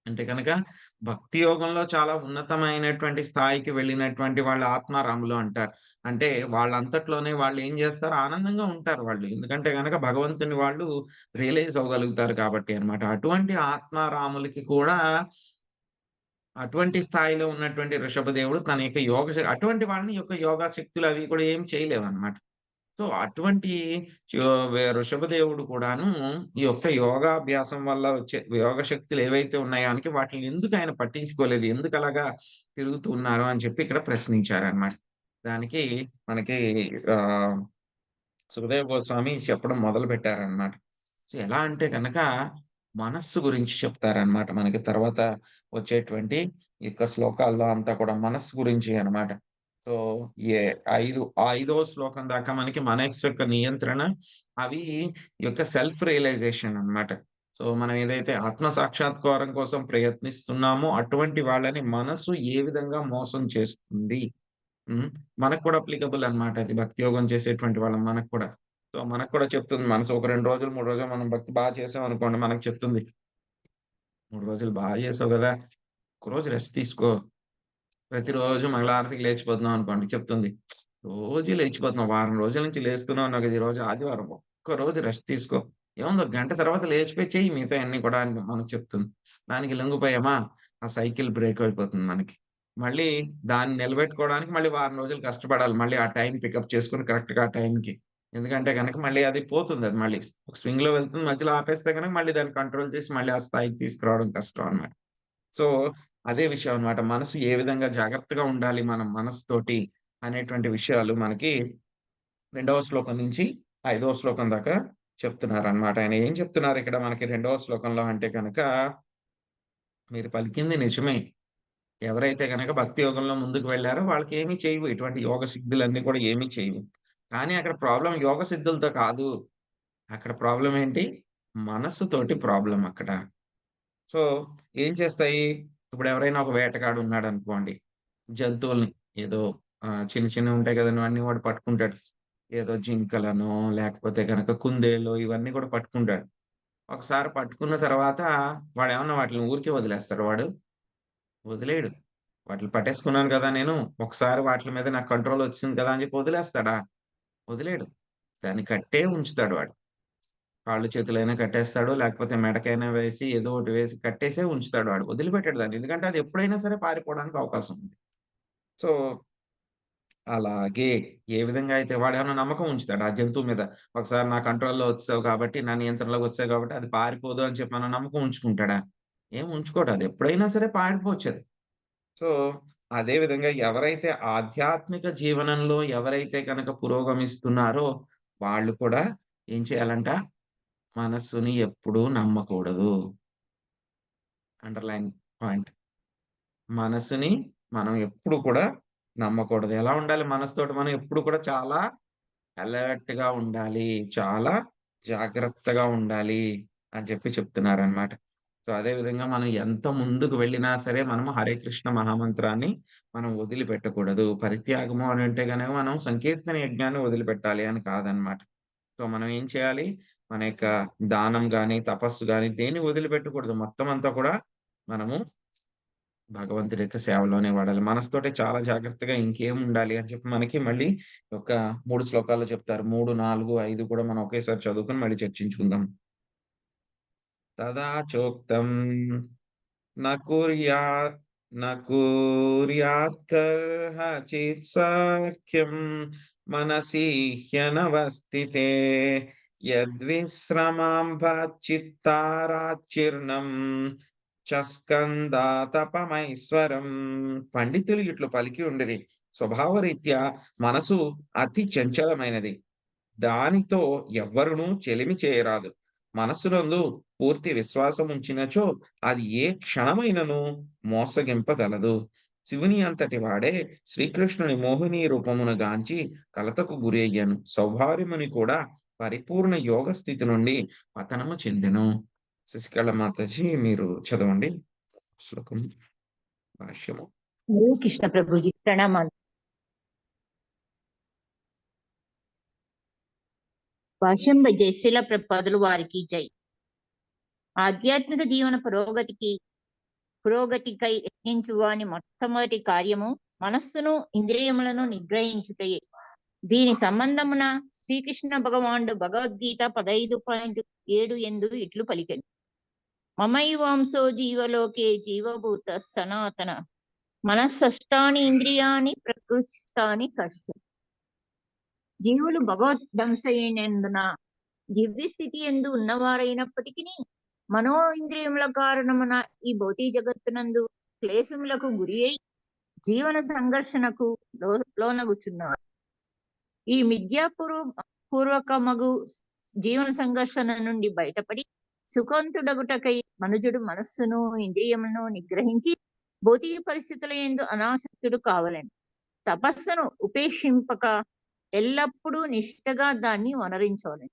అంటే గనక భక్తి యోగంలో చాలా ఉన్నతమైనటువంటి స్థాయికి వెళ్ళినటువంటి వాళ్ళు ఆత్మారాములు అంటారు. అంటే వాళ్ళంతట్లోనే వాళ్ళేం జేస్తారు ఆనందంగా ఉంటారు వాళ్ళు. ఎందుకంటే గనక భగవంతుని వాళ్ళు రియలైజ్ అవ్వగలుగుతారు కాబట్టి అన్నమాట. అటువంటి ఆత్మారాములకి కూడా అటువంటి స్థాయిలో ఉన్నటువంటి వృషభదేవుడు తన యొక్క అటువంటి వాళ్ళని యొక్క యోగా శక్తులు అవి కూడా ఏం చేయలేవన్నమాట. సో, అటువంటి వృషభదేవుడు కూడాను ఈ యొక్క యోగాభ్యాసం వల్ల వచ్చే యోగ శక్తులు ఏవైతే ఉన్నాయో వాటిని ఎందుకు ఆయన పట్టించుకోలేదు? ఎందుకలాగా తిరుగుతూ ఉన్నారు అని చెప్పి ఇక్కడ ప్రశ్నించారన్నమాట. దానికి మనకి ఆహ్, సుఖదేవ గోస్వామి చెప్పడం మొదలుపెట్టారన్నమాట. సో, ఎలా అంటే గనక మనస్సు గురించి చెప్తారన్నమాట. మనకి తర్వాత వచ్చేటువంటి ఈ యొక్క శ్లోకాల్లో అంతా కూడా మనస్సు గురించి అన్నమాట. సో, ఏ 5 శ్లోకం దాకా మనకి మనస్సు యొక్క నియంత్రణ, అవి ఈ యొక్క సెల్ఫ్ రియలైజేషన్ అన్నమాట. సో, మనం ఏదైతే ఆత్మ సాక్షాత్కారం కోసం ప్రయత్నిస్తున్నామో, అటువంటి వాళ్ళని మనస్సు ఏ విధంగా మోసం చేస్తుంది. హ్మ్. మనకు కూడా అప్లికబుల్ అన్నమాట అది. భక్తి యోగం చేసేటువంటి వాళ్ళం మనకు కూడా. సో, మనకు కూడా చెప్తుంది మనసు ఒక 2 రోజులు, 3 రోజులు మనం భక్తి చేసామనుకోండి మనకు చెప్తుంది. 3 రోజులు చేసావు గదా! ఒక్కరోజు రెస్ట్ తీసుకో. ప్రతిరోజు మంగళారతికి లేచిపోతున్నావు అనుకోండి చెప్తుంది. రోజు లేచిపోతున్నావు. వారం రోజుల నుంచి లేస్తున్నావు అన్నావు కదా! ఈరోజు ఆదివారం. ఒక్కరోజు రెస్ట్ తీసుకో. ఏముంది ఒక గంట తర్వాత లేచిపోయి చెయ్యి మిగతాయన్నీ కూడా అని మనకు చెప్తుంది. దానికి లొంగిపోయామా ఆ సైకిల్ బ్రేక్ అయిపోతుంది మనకి. మళ్ళీ దాన్ని నిలబెట్టుకోవడానికి మళ్ళీ వారం రోజులు కష్టపడాలి. మళ్ళీ ఆ టైం పికప్ చేసుకొని కరెక్ట్‌గా ఆ టైంకి. ఎందుకంటే గనక మళ్ళీ అది పోతుంది అది మళ్ళీ. ఒక స్వింగ్‌లో వెళ్తుంది మధ్యలో ఆపేస్తే గనక మళ్ళీ దాన్ని కంట్రోల్ చేసి మళ్ళీ ఆ స్థాయికి తీసుకురావడం కష్టం అన్నమాట. సో, అదే విషయం అన్నమాట. మనసు ఏ విధంగా జాగ్రత్తగా ఉండాలి మనం మనసుతోటి అనేటువంటి విషయాలు మనకి 2వ శ్లోకం నుంచి 5వ శ్లోకం దాకా చెప్తున్నారన్నమాట. ఆయన ఏం చెప్తున్నారు ఇక్కడ మనకి 2వ శ్లోకంలో అంటే గనక, మీరు పలికింది నిజమే. ఎవరైతే గనక భక్తి యోగంలో ముందుకు వెళ్లారో వాళ్ళకేమి చేయవు. ఇటువంటి యోగ సిద్ధులన్నీ కూడా ఏమి చేయవు. కానీ అక్కడ ప్రాబ్లమ్ యోగ సిద్ధులతో కాదు. అక్కడ ప్రాబ్లమ్ ఏంటి? మనస్సుతోటి ప్రాబ్లమ్ అక్కడ. సో, ఏం చేస్తాయి? ఇప్పుడు ఎవరైనా ఒక వేటగాడు ఉన్నాడనుకోండి. జంతువుల్ని ఏదో చిన్న చిన్నవి ఉంటాయి కదండీ! అన్నీ వాడు పట్టుకుంటాడు. ఏదో జింకలనో, లేకపోతే గనక కుందేల్లో ఇవన్నీ కూడా పట్టుకుంటాడు. ఒకసారి పట్టుకున్న తర్వాత వాడేమన్నా వాటిలిని ఊరికే వదిలేస్తాడా వాడు? వదిలేయడు. వాటిలిని పట్టేసుకున్నాను కదా నేను. ఒకసారి వాటిలి మీద నాకు కంట్రోల్ వచ్చింది కదా! అని చెప్పి వదిలేస్తాడా? వదిలేయడు. దాన్ని కట్టే ఉంచుతాడు వాడు. కాళ్ళు చేతులైనా కట్టేస్తాడు. లేకపోతే మెడకైనా వేసి ఏదో ఒకటి వేసి కట్టేసే ఉంచుతాడు వాడు. వదిలిపెట్టడు దాన్ని. ఎందుకంటే అది ఎప్పుడైనా సరే పారిపోవడానికి అవకాశం ఉంది. సో, అలాగే ఏ విధంగా అయితే వాడేమన్నా నమ్మకం ఉంచుతాడా ఆ జంతువు మీద? ఒకసారి నా కంట్రోల్‌లో వచ్చేసావు కాబట్టి, నా నియంత్రణలోకి వచ్చావు కాబట్టి అది పారిపోదు అని చెప్పి ఏమన్నా నమ్మకం ఉంచుకుంటాడా? ఏం ఉంచుకోడు. అది ఎప్పుడైనా సరే పారిపోవచ్చది. సో, అదే విధంగా ఎవరైతే ఆధ్యాత్మిక జీవనంలో ఎవరైతే గనక పురోగమిస్తున్నారో వాళ్ళు కూడా ఏం చేయాలంట? మనస్సుని ఎప్పుడూ నమ్మకూడదు. Underline point. మనసుని మనం ఎప్పుడు కూడా నమ్మకూడదు. ఎలా ఉండాలి మనసుతోటి మనం ఎప్పుడు కూడా చాలా అలర్ట్‌గా ఉండాలి. చాలా జాగ్రత్తగా ఉండాలి అని చెప్తున్నారనమాట. సో, అదే విధంగా మనం ఎంత ముందుకు వెళ్ళినా సరే మనము హరే కృష్ణ మహామంత్రాన్ని మనం వదిలిపెట్టకూడదు. పరిత్యాగము అని అంటే గనక మనం సంకీర్తన యజ్ఞాన్ని వదిలిపెట్టాలి అని కాదనమాట. సో, మనం ఏం చేయాలి? మన యొక్క దానం గాని, తపస్సు గాని దేన్ని వదిలిపెట్టకూడదు. మొత్తం అంతా కూడా మనము భగవంతుడి యొక్క సేవలోనే వాడాలి. మనసుతోటే చాలా జాగ్రత్తగా ఇంకేముండాలి అని చెప్పి మనకి మళ్ళీ ఒక 3 శ్లోకాల్లో చెప్తారు. 3, 4, 5 కూడా మనం ఒకేసారి చదువుకొని మళ్ళీ చర్చించుకుందాం. తదా చోక్తం న కుర్యాత్ న కుర్యాత్కర్హచిత్ సఖ్యం మనసి హ్యనవస్థితే యద్విశ్రమాంభచిత్తారాచిర్ణం చస్కందాతపమైశ్వరం. పండితులు ఇట్లు పలికి ఉండిరి. స్వభావరీత్యా మనసు అతి చంచలమైనది. దానితో ఎవ్వరునూ చెలిమి చేయరాదు. మనస్సునందు పూర్తి విశ్వాసం ఉంచినచో అది ఏ క్షణమైనను మోసగింపగలదు. శివుని అంతటి వాడే శ్రీకృష్ణుని మోహిని రూపమును గాంచి కలతకు గురి అయ్యాను. సౌభార్యముని కూడా పరిపూర్ణ యోగ స్థితి నుండి పతనము చెందెను. శశికళ మాతాజీ మీరు చదవండి శ్లోకం భాష్యము. హరే కృష్ణ ప్రభుజీ, ప్రణామాలు. భాష్యం జయశీల ప్రపాదులు వారికి జై. ఆధ్యాత్మిక జీవన పురోగతికై యత్నించు వాని మొట్టమొదటి కార్యము మనస్సును ఇంద్రియములను నిగ్రహించుటయే. దీని సంబంధమున శ్రీకృష్ణ భగవానుడు భగవద్గీత 15.7 ఎందు ఇట్లు పలికెను. మమైవాంసో జీవలోకే జీవభూత సనాతన మనస్సష్టాని ఇంద్రియాని ప్రకృతిస్థాని కష్ట. జీవులు భగవద్దంశైనందున దివ్య స్థితి ఎందు ఉన్నవారైనప్పటికీ మనో ఇంద్రియముల కారణమున ఈ భౌతిక జగత్తునందు క్లేశములకు గురి అయి జీవన సంఘర్షణకు లోనగుచున్నారు. ఈ పూర్వకమగు జీవన సంఘర్షణ నుండి బయటపడి సుఖవంతుడగుటకై మనుజుడు మనస్సును ఇంద్రియములను నిగ్రహించి భౌతిక పరిస్థితుల యందు అనాసక్తుడు కావాలని తపస్సును ఉపేక్షింపక ఎల్లప్పుడూ నిష్ఠగా దాన్ని వనరించవలెను.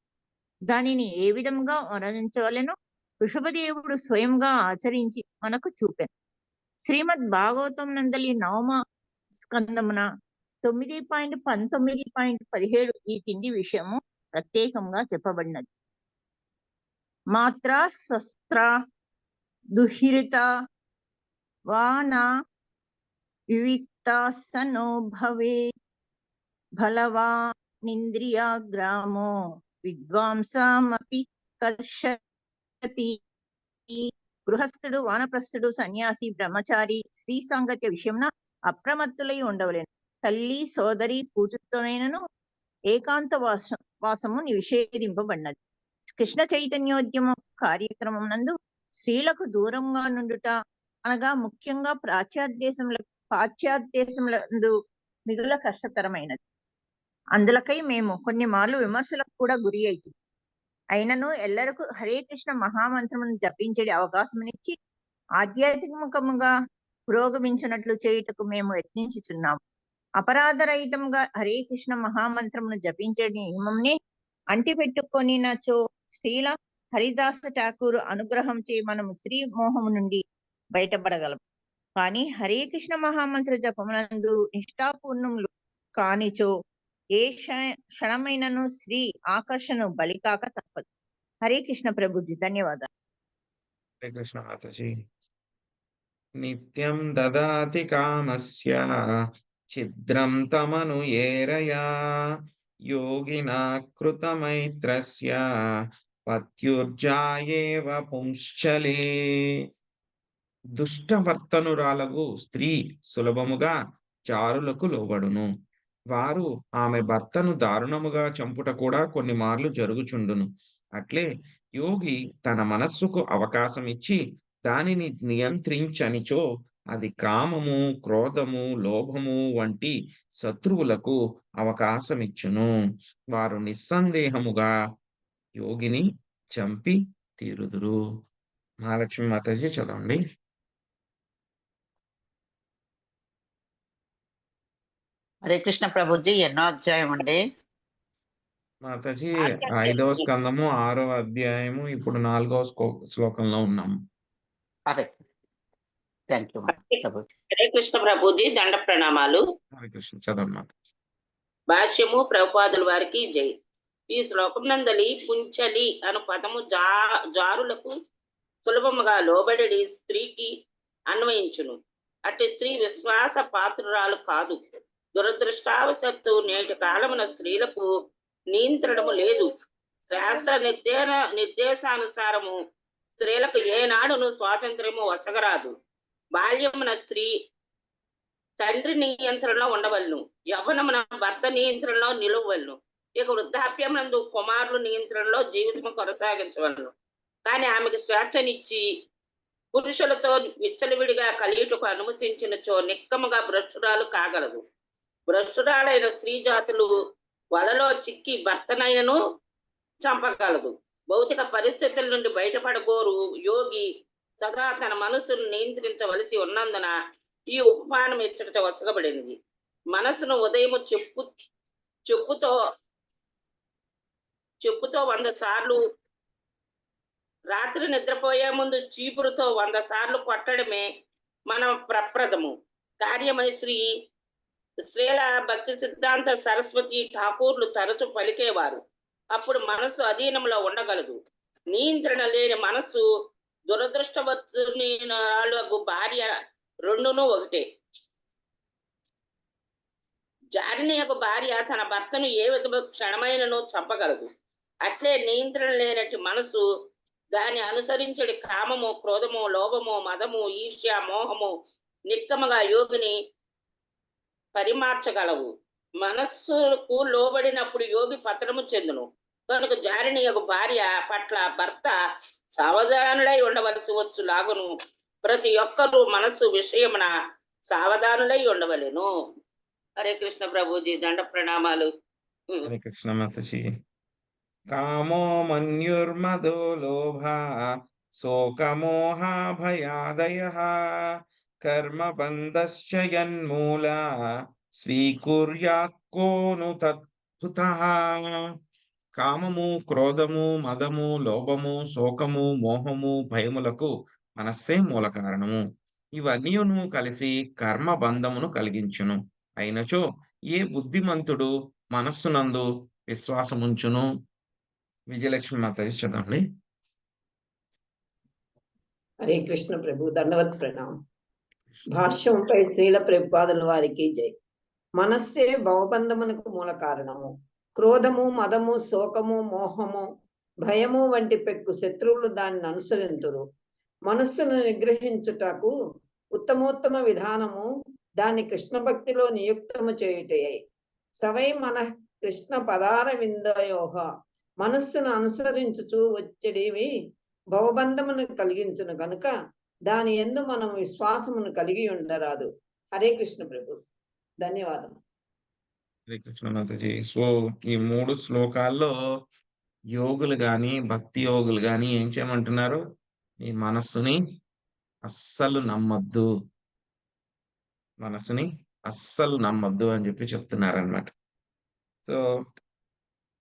దానిని ఏ విధంగా వనరించవలెనో వృషభదేవుడు స్వయంగా ఆచరించి మనకు చూపాను. శ్రీమద్ భాగవతం నందలి 9వ స్కందమున 9.19.17 ఈ కింది విషయము ప్రత్యేకంగా చెప్పబడినది. మాత్ర స్వస్త్ర దుహిరిత వానా వివిక్తాసనో భవే బలవానింద్రియాగ్రామో విద్వాంసమపి కర్షతి. గృహస్థుడు, వానప్రస్థుడు, సన్యాసి, బ్రహ్మచారి స్త్రీ సాంగత్య విషయంన అప్రమత్తులై ఉండవలేను. తల్లి, సోదరి, కూతురుతోనైనను ఏకాంత వాసము నిషేధింపబడినది. కృష్ణ చైతన్యోద్యమ కార్యక్రమం నందు స్త్రీలకు దూరంగా నుండుట అనగా ముఖ్యంగా పాశ్చాత్దేశములందు మిగుల కష్టతరమైనది. అందులకై మేము కొన్ని మార్లు విమర్శలకు కూడా గురి అవుతుంది. అయినను ఎల్లరకు హరే కృష్ణ మహామంత్రమును జపించే అవకాశమునిచ్చి ఆధ్యాత్మికముగా పురోగమించినట్లు చేయుటకు మేము యత్నించుచున్నాము. అపరాధరహితంగా హరే కృష్ణ మహామంత్రమును జపించే నియమంని అంటిపెట్టుకొనినచో శ్రీల హరిదాస ఠాకూర్ అనుగ్రహం చే మనము శ్రీ మోహము నుండి బయటపడగలం. కానీ హరే కృష్ణ మహామంత్ర జపమునందు నిష్ఠాపూర్ణములు కానిచో ఏ క్షణమైనను శ్రీ ఆకర్షణ బలికాక తప్పదు. హరే కృష్ణ ప్రభుజీ, ధన్యవాదాలు. హరే కృష్ణ మాతాజీ. నిత్యం దదాతి కామస్య ఛిద్రం తమను ఏరయా యోగినా కృతమైత్రస్య పత్యుర్జాయేవ పుంశ్చలే. దుష్టవర్తనురాలగు స్త్రీ సులభముగా చారులకు లోబడును. వారు ఆమె భర్తను దారుణముగా చంపుట కూడా కొన్ని మార్లు జరుగుచుండును. అట్లే యోగి తన మనస్సుకు అవకాశం ఇచ్చి దానిని నియంత్రించనిచో అది కామము, క్రోధము, లోభము వంటి శత్రువులకు అవకాశమిచ్చును. వారు నిస్సందేహముగా యోగిని చంపి తీరుదురు. మహాలక్ష్మి మాతాజీ చదవండి. హరే కృష్ణ ప్రభుజీ, ఎన్నో అధ్యాయం అండి? మాతాజీ 5వ స్కందము 6వ అధ్యాయము, ఇప్పుడు 4వ శ్లోకంలో ఉన్నాము. హరే థ్యాంక్ యూ ప్రభు. హరే కృష్ణ ప్రభుజీ, దండ ప్రణామాలు. హరే కృష్ణ చదవండి మాతాజీ. భాష్యము ప్రభుపాదుల వారికి జై. ఈ శ్లోకం నందలి పుంచలి అను పదము జారులకు సులభముగా లోబడి స్త్రీకి అన్వయించును. అట్టి స్త్రీ విశ్వాస పాత్రురాలు కాదు. దురదృష్టావశత్తు నేటి కాలమున స్త్రీలకు నియంత్రణము లేదు. శాస్త్ర నిర్దేశానుసారము స్త్రీలకు ఏనాడును స్వాతంత్ర్యము వసగరాదు. బాల్యమున స్త్రీ తండ్రి నియంత్రణలో ఉండవలను, యవ్వనమున భర్త నియంత్రణలో నిలవలను, ఇక వృద్ధాప్యమునందు కుమారులు నియంత్రణలో జీవితం కొనసాగించవలను. కానీ ఆమెకు స్వేచ్ఛనిచ్చి పురుషులతో విచ్చలవిడిగా కలియుటకు అనుమతించినచో నిక్కముగా భ్రష్టురాలు కాగలదు. భ్రష్టురాలైన స్త్రీ జాతులు వలలో చిక్కి భర్తనైనను చంపగలదు. భౌతిక పరిస్థితుల నుండి బయటపడగోరు యోగి సదా తన మనస్సును నియంత్రించవలసి ఉన్నందున ఈ ఉపమానం ఇచ్చట వసగబడినది. మనసును ఉదయము చెప్పుతో 100 సార్లు, రాత్రి నిద్రపోయే ముందు చీపురుతో 100 సార్లు కొట్టడమే మన ప్రప్రదము కార్యమని శ్రీల భక్తి సిద్ధాంత సరస్వతి ఠాకూర్లు తరచు పలికేవారు. అప్పుడు మనస్సు అధీనంలో ఉండగలదు. నియంత్రణ లేని మనస్సు దురదృష్టవత్తురాలు భార్య రెండును ఒకటే. జారినీయకు భార్య తన భర్తను ఏ విధంగా క్షణమైనను చంపగలదు. అట్లే నియంత్రణ లేనట్టు మనసు దాన్ని అనుసరించడి కామము, క్రోధము, లోభము, మదము, ఈర్ష్య, మోహము నిక్కముగా యోగిని పరిమార్చగలవు. మనస్సుకు లోబడినప్పుడు యోగి పతనము చెందును. కనుక జారినీయకు భార్య పట్ల భర్త సావధానుడై ఉండవలసి వచ్చు లాగును ప్రతి ఒక్కరూ మనస్సు విషయమున సావధానులై ఉండవలెను. హరే కృష్ణ ప్రభుజీ, దండ ప్రణామాలు. హరే కృష్ణ మాతాజీ. కామో మన్యుర్మదో లోభ శోకమోహ భయాదయః కర్మ బంధశ్చ యన్మూల స్వీకుర్యాత్ కోను తద్భుతః. కామము, క్రోధము, మదము, లోభము, శోకము, మోహము, భయములకు మనస్సే మూల కారణము. ఇవన్నీను కలిసి కర్మ బంధమును కలిగించును. అయినచో ఏ బుద్ధిమంతుడు మనస్సునందు విశ్వాసముంచును. విజయలక్ష్మి మాతాజీ చదవండి. హరే కృష్ణ ప్రభు, దండవత్ ప్రణామం. భాష్యంపై శ్రీల ప్రభుపాదుల వారికి జై. మనస్సే భవబంధమునకు మూల కారణము. క్రోధము, మదము, శోకము, మోహము, భయము వంటి పెక్కు శత్రువులు దానిని అనుసరింతురు. మనస్సును నిగ్రహించుటకు ఉత్తమోత్తమ విధానము దాన్ని కృష్ణ భక్తిలో నియుక్తము చేయుటే. సవై మన కృష్ణ పదార విందయోహ. మనస్సును అనుసరించుచు వచ్చేవి భవబంధమును కలిగించును గనుక దాని యందు మనం విశ్వాసమును కలిగి ఉండరాదు. హరే కృష్ణ ప్రభు, ధన్యవాదం. హరే కృష్ణ మాతాజీ. సో ఈ 3 శ్లోకాల్లో యోగులు గాని, భక్తి యోగులు గాని ఏం చేయమంటున్నారు? ఈ మనస్సుని అస్సలు నమ్మద్దు, మనసుని అస్సలు నమ్మద్దు అని చెప్పి చెప్తున్నారనమాట. సో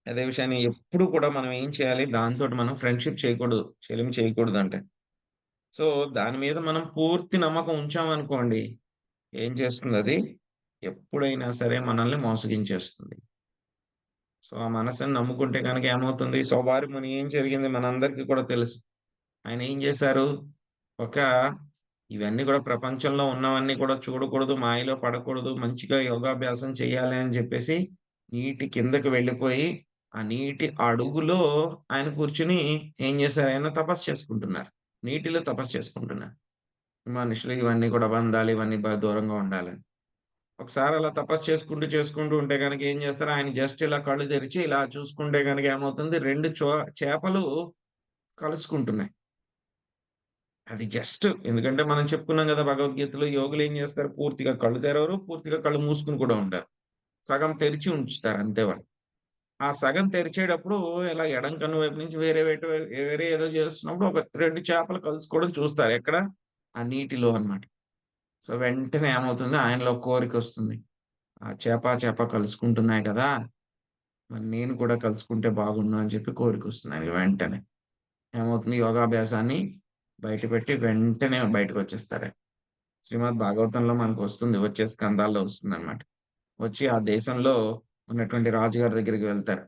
అదే విషయాన్ని ఎప్పుడు కూడా మనం ఏం చేయాలి? దాంతో మనం ఫ్రెండ్షిప్ చేయకూడదు, చెలిమి చేయకూడదు అంటే. సో దాని మీద మనం పూర్తి నమ్మకం ఉంచామనుకోండి, ఏం చేస్తుంది అది? ఎప్పుడైనా సరే మనల్ని మోసగించేస్తుంది. సో ఆ మనసుని నమ్ముకుంటే కనుక ఏమవుతుంది? సోబారి ముని ఏం జరిగింది మనందరికీ కూడా తెలుసు. ఆయన ఏం చేశారు? ఇవన్నీ కూడా ప్రపంచంలో ఉన్నవన్నీ కూడా చూడకూడదు, మాయలో పడకూడదు, మంచిగా యోగాభ్యాసం చేయాలి అని చెప్పేసి నీటి కిందకి వెళ్ళిపోయి ఆ నీటి అడుగులో ఆయన కూర్చుని ఏం చేశారు? ఆయన తపస్సు చేసుకుంటున్నారు, నీటిలో తపస్సు చేసుకుంటున్నారు. మనుషులు ఇవన్నీ కూడా బంధాలు, ఇవన్నీ దూరంగా ఉండాలి. ఒకసారి అలా తపస్సు చేసుకుంటూ ఉంటే కనుక ఏం చేస్తారు? ఆయన జస్ట్ ఇలా కళ్ళు తెరిచి ఇలా చూసుకుంటే కనుక ఏమవుతుంది? 2 చేపలు కలుసుకుంటున్నాయి. అది జస్ట్ ఎందుకంటే మనం చెప్పుకున్నాం కదా భగవద్గీతలో యోగులు ఏం చేస్తారు, పూర్తిగా కళ్ళు తెరవరు, పూర్తిగా కళ్ళు మూసుకుని కూడా ఉంటారు. సగం తెరిచి ఉంచుతారు అంతే వాళ్ళు. ఆ సగం తెరిచేటప్పుడు ఇలా ఎడం కన్ను వైపు నుంచి వేరే ఏదో చేస్తున్నప్పుడు ఒక 2 చేపలు కలుసుకోవడం చూస్తారు. ఎక్కడ? ఆ నీటిలో అన్నమాట. సో, వెంటనే ఏమవుతుంది ఆయనలో కోరికొస్తుంది. ఆ చేప కలుసుకుంటున్నాయి కదా! మరి నేను కూడా కలుసుకుంటే బాగుండు అని చెప్పి కోరికొస్తుంది ఆయనకి వెంటనే. ఏమవుతుంది యోగాభ్యాసాన్ని బయటపెట్టి వెంటనే బయటకొచ్చేస్తాడు. శ్రీమద్ భాగవతంలో మనకొస్తుంది. వచ్చే స్కందాల్లో వస్తుందన్నమాట. వచ్చి ఆ దేశంలో ఉన్నటువంటి రాజుగారి దగ్గరికి వెళ్తారు.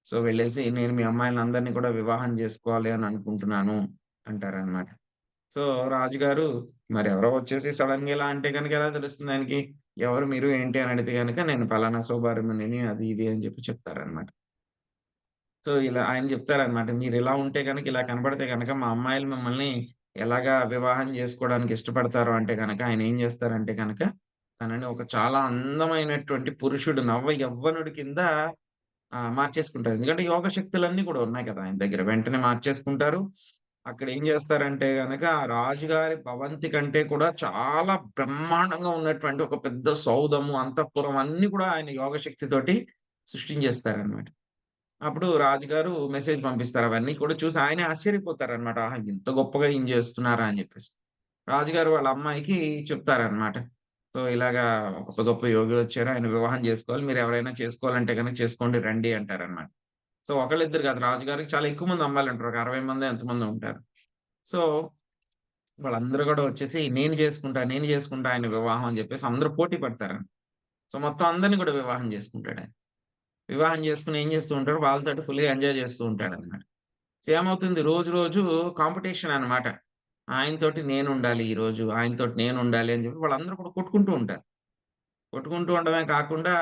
సో, వెళ్ళేసి నేను మీ అమ్మాయిలందరిని కూడా వివాహం జేసుకోవాలి అని అనుకుంటున్నాను అంటారనమాట. సో, రాజుగారు మరెవరో వచ్చేసి సడెన్‌గా ఇలా అంటే గనక ఎలా తెలుస్తుంది ఆయనకి? ఎవరు మీరు ఏంటి అని అడిగితే గనక నేను పలానా శోభారమణిని అది ఇది అని చెప్పి చెప్తారనమాట. సో, ఇలా ఆయన చెప్తారనమాట. మీరిలా ఉంటే గనక ఇలా కనపడితే గనక మా అమ్మాయిలు మిమ్మల్ని ఎలాగా వివాహం జేసుకోవడానికి ఇష్టపడతారు అంటే గనక ఆయన ఏం జేస్తారంటే గనక తనని ఒక చాలా అందమైనటువంటి పురుషుడు నవ యవ్వనుడి కింద మార్చేసుకుంటారు. ఎందుకంటే యోగ శక్తులన్నీ కూడా ఉన్నాయి కదా! ఆయన దగ్గర. వెంటనే మార్చేసుకుంటారు. అక్కడ ఏం చేస్తారంటే గనక ఆ రాజుగారి భవంతి కంటే కూడా చాలా బ్రహ్మాండంగా ఉన్నటువంటి ఒక పెద్ద సౌధము, అంతఃపురం అన్నీ కూడా ఆయన యోగ శక్తితోటి సృష్టించేస్తారనమాట. అప్పుడు రాజుగారు మెసేజ్ పంపిస్తారు. అవన్నీ కూడా చూసి ఆయనే ఆశ్చర్యపోతారనమాట. ఆహా! ఇంత గొప్పగా ఈయన చేస్తున్నారా అని చెప్పేసి. రాజుగారు వాళ్ళ అమ్మాయికి చెప్తారనమాట. సో, ఇలాగా గొప్ప గొప్ప యోగి వచ్చారు. ఆయన వివాహం చేసుకోవాలి. మీరెవరైనా చేసుకోవాలంటే గనక చేసుకోండి రండి అంటారనమాట. సో, ఒకళ్ళిద్దరు కాదు రాజుగారికి చాలా ఎక్కువ మంది అమ్మాయిలుంటారు. ఒక 60 మందో ఎంతమందో ఉంటారు. సో, వాళ్ళందరూ గూడా వచ్చేసి నేను చేసుకుంటా ఆయన వివాహం అని జెప్పేసి అందరూ పోటీ పడతారండి. సో, మొత్తం అందరిని గూడా వివాహం చేసుకుంటాడాయన. వివాహం చేసుకొని ఏం చేస్తూ ఉంటారు, వాళ్ళతోటి ఫుల్‌గా ఎంజాయ్ చేస్తూ ఉంటాడనమాట. సో, ఏమవుతుంది రోజు రోజు కాంపిటీషన్ అన్నమాట. ఆయనతోటి నేనుండాలి ఈరోజు, ఆయనతోటి నేనుండాలి అని చెప్పి వాళ్ళందరూ కూడా కొట్టుకుంటూ ఉంటారు. కొట్టుకుంటూ ఉండడమే కాకుండా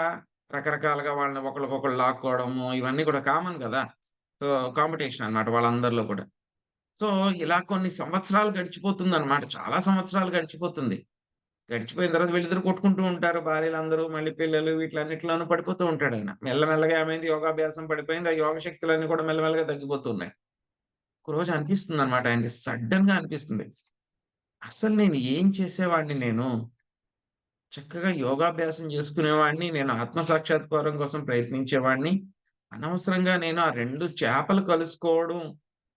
రకరకాలుగా వాళ్ళని ఒకళ్ళకొకళ్ళు లాక్కోవడము ఇవన్నీ కూడా కామన్ గదా! సో, కాంపిటీషన్ అన్నమాట వాళ్ళందరిలో కూడా. సో, ఇలా కొన్ని సంవత్సరాలు గడిచిపోతుందన్నమాట. చాలా సంవత్సరాలు గడిచిపోతుంది. గడిచిపోయిన తర్వాత వీళ్ళిద్దరూ కొట్టుకుంటూ ఉంటారు. భార్యలందరూ మళ్ళీ పిల్లలు వీటిలన్నిటిలోనూ పడిపోతూ ఉంటాడాయన. మెల్లమెల్లగా ఏమైంది యోగాభ్యాసం పడిపోయింది. ఆ యోగ శక్తులన్నీ కూడా మెల్లమెల్లగా తగ్గిపోతూ ఉన్నాయి. ఒకరోజు అనిపిస్తుందన్నమాట ఆయనకి సడెన్‌గా అనిపిస్తుంది. అసలు నేను ఏం చేసేవాడిని నేను? చక్కగా యోగాభ్యాసం చేసుకునేవాడిని. నేను ఆత్మ సాక్షాత్కారం కోసం ప్రయత్నించేవాడిని. అనవసరంగా నేను ఆ 2 చేపలు కలుసుకోవడం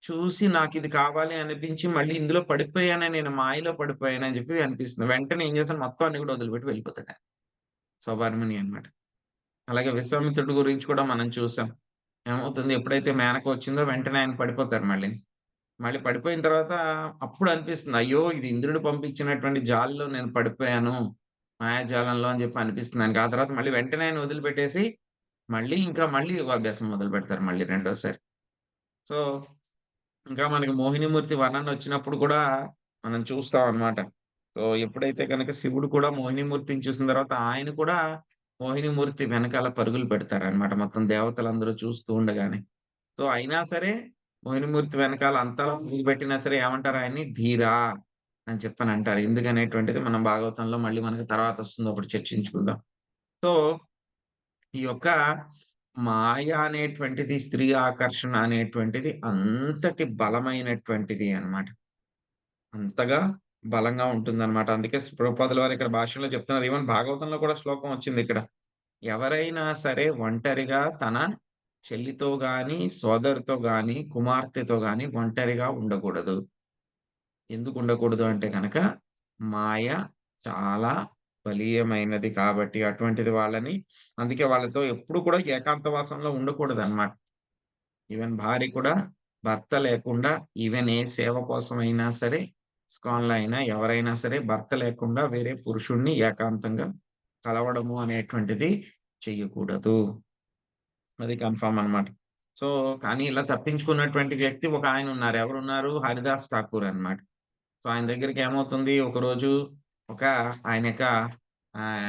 చూసి నాకిది కావాలి అనిపించి మళ్ళీ ఇందులో పడిపోయానే నేను మాయలో పడిపోయానని చెప్పి అనిపిస్తుంది. వెంటనే ఏం చేశాను మొత్తం అన్ని కూడా వదిలిపెట్టి వెళ్ళిపోతాడాయన. స్వభారముని అన్నమాట. అలాగే విశ్వామిత్రుడి గురించి కూడా మనం చూసాం. ఏమవుతుంది ఎప్పుడైతే మేనక వచ్చిందో వెంటనే ఆయన పడిపోతారు మళ్ళీ. మళ్ళీ పడిపోయిన తర్వాత అప్పుడు అనిపిస్తుంది. అయ్యో! ఇది ఇంద్రుడు పంపించినటువంటి జాలులో నేను పడిపోయాను. మాయాజాలంలో అని చెప్పి అనిపిస్తుంది ఆయనకి. ఆ తర్వాత మళ్ళీ వెంటనే ఆయన వదిలిపెట్టేసి మళ్ళీ యోగాభ్యాసం మొదలుపెడతారు మళ్ళీ రెండోసారి. సో, ఇంకా మనకి మోహినీమూర్తి వర్ణనొచ్చినప్పుడు కూడా మనం చూస్తాం అన్నమాట. సో, ఎప్పుడైతే గనక శివుడు కూడా మోహినీమూర్తిని చూసిన తర్వాత ఆయన కూడా మోహినీమూర్తి వెనకాల పరుగులు పెడతారన్నమాట. మొత్తం దేవతలందరూ చూస్తూ ఉండగానే. సో, అయినా సరే మోహినీమూర్తి వెనకాల అంతలా పెట్టినా సరే ఏమంటారు ఆయన్ని? ధీరా అని చెప్పనంటారు. ఎందుకనేటువంటిది మనం భాగవతంలో మళ్ళీ మనకు తర్వాతొస్తుంది. అప్పుడు చర్చించుకుందాం. సో, ఈ యొక్క మాయ అనేటువంటిది, స్త్రీ ఆకర్షణ అనేటువంటిది అంతటి బలమైనటువంటిది అన్నమాట. అంతగా బలంగా ఉంటుందన్నమాట. అందుకే ప్రభుపాదుల వారు ఇక్కడ భాష్యంలో చెప్తున్నారు. ఈవెన్ భాగవతంలో కూడా శ్లోకం వచ్చిందిక్కడ. ఎవరైనా సరే ఒంటరిగా తన చెల్లితో గాని, సోదరితో గాని, కుమార్తెతో గాని ఒంటరిగా ఉండకూడదు. ఎందుకు ఉండకూడదు అంటే గనక, మాయ చాలా బలీయమైనది కాబట్టి అటువంటిది వాళ్ళని అందుకే వాళ్ళతో ఎప్పుడు కూడా ఏకాంతవాసంలో ఉండకూడదన్నమాట. ఈవెన్ భార్య కూడా భర్త లేకుండా ఈవెన్ ఏ సేవ కోసమైనా సరే, ఇస్కాన్‌లో అయినా ఎవరైనా సరే భర్త లేకుండా వేరే పురుషుడిని ఏకాంతంగా కలవడము అనేటువంటిది చెయ్యకూడదు. అది కన్ఫర్మ్ అన్నమాట. సో, కానీ ఇలా తప్పించుకున్నటువంటి వ్యక్తి ఒక ఆయనున్నారు. ఎవరున్నారు? హరిదాస్ ఠాకూర్ అన్నమాట. సో, ఆయన దగ్గరికి ఏమవుతుంది ఒకరోజు ఒక ఆయన యొక్క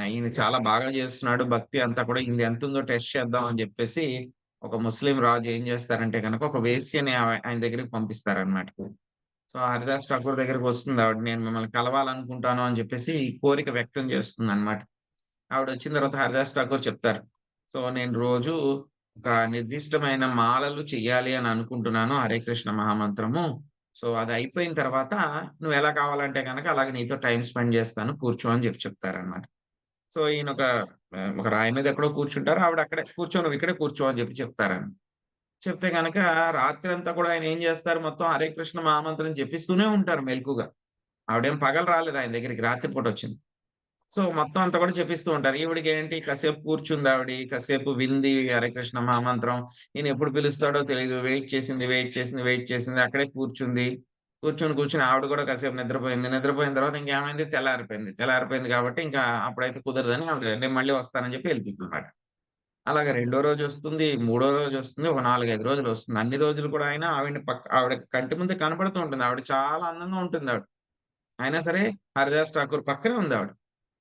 ఈయన చాలా బాగా చేస్తున్నాడు భక్తి అంతా కూడా ఈయనది ఎంతుందో టెస్ట్ చేద్దాం అని జెప్పేసి ఒక ముస్లిం రాజు ఏం చేస్తారంటే గనక ఒక వేశ్యని ఆయన దగ్గరికి పంపిస్తారన్నమాట. సో, హరిదాస్ ఠాకూర్ దగ్గరికొస్తుంది ఆవిడ. నేను మిమ్మల్ని కలవాలనుకుంటాను అని చెప్పేసి కోరిక వ్యక్తం చేస్తుందన్నమాట. ఆవిడొచ్చిన తర్వాత హరిదాస్ ఠాకూర్ చెప్తారు. సో, నేను రోజు ఒక నిర్దిష్టమైన మాలలు చెయ్యాలి అని అనుకుంటున్నాను. హరే కృష్ణ మహామంత్రము. సో అది అయిపోయిన తర్వాత నువ్వు ఎలా కావాలంటే గనక అలాగే నీతో టైమ్ స్పెండ్ చేస్తాను కూర్చో అని చెప్తారనమాట. సో ఈయన ఒక రాయి మీద ఎక్కడో కూర్చుంటారు. ఆవిడ అక్కడే కూర్చో, నువ్వు ఇక్కడే కూర్చో అని చెప్తారని. చెప్తే గనక రాత్రంతా కూడా ఆయన ఏం చేస్తారు, మొత్తం హరే కృష్ణ మహామంత్రం జపిస్తూనే ఉంటారు మెలకుగా. ఆవిడేం పగలు రాలేదు ఆయన దగ్గరికి, రాత్రిపూట వచ్చింది. సో మొత్తం అంతా కూడా జపిస్తూ ఉంటారు. ఈవిడికి ఏంటి, కాసేపు కూర్చుంది ఆవిడ, కాసేపు వింది హరే కృష్ణ మహామంత్రం. ఈయన ఎప్పుడు పిలుస్తాడో తెలియదు. వెయిట్ చేసింది. అక్కడే కూర్చుంది. కూర్చొని ఆవిడ కూడా కాసేపు నిద్రపోయింది. నిద్రపోయిన తర్వాత ఇంకేమైంది, తెల్లారిపోయింది కాబట్టి ఇంకా అప్పుడైతే కుదరదని ఆవిడ నేను మళ్ళీ వస్తానని చెప్పి వెళ్ళిపోయిందన్నమాట. అలాగే రెండో రోజు వస్తుంది, మూడో రోజు వస్తుంది, ఒక 4, 5 రోజులు వస్తుంది. అన్ని రోజులు కూడా ఆవిడ కంటి ముందే కనపడుతూ ఉంటుంది. ఆవిడ చాలా అందంగా ఉంటుంది ఆవిడ. అయినా సరే హరిదాస్ ఠాకూర్ పక్కనే ఉంది ఆవిడ.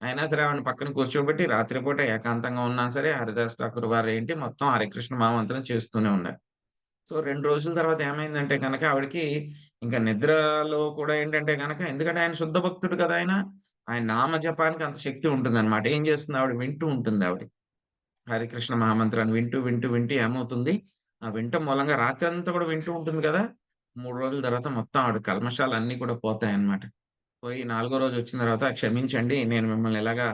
అయినా సరే ఆవిడని పక్కన కూర్చోబెట్టి రాత్రిపూట ఏకాంతంగా ఉన్నా సరే హరిదాస్ ఠాకూర్ వారు ఏంటి మొత్తం హరికృష్ణ మహామంత్రం చేస్తూనే ఉన్నారు. సో 2 రోజుల తర్వాత ఏమైందంటే గనక ఆవిడకి ఇంకా నిద్రలో కూడా ఏంటంటే గనక, ఎందుకంటే ఆయన శుద్ధ భక్తుడు కదా ఆయన. ఆయన నామ జపానికి అంత శక్తి ఉంటుందన్నమాట. ఏం చేస్తుంది ఆవిడ, వింటూ ఉంటుంది ఆవిడ. హరికృష్ణ మహామంత్రాన్ని వింటూ ఏమవుతుంది, ఆ వినటం మూలంగా రాత్రంతా కూడా వింటూ ఉంటుంది కదా! 3 రోజుల తర్వాత మొత్తం ఆవిడ కల్మషాలన్నీ కూడా పోతాయన్నమాట. పోయి 4గో రోజు వచ్చిన తర్వాత, క్షమించండి నేను మిమ్మల్ని ఇలాగా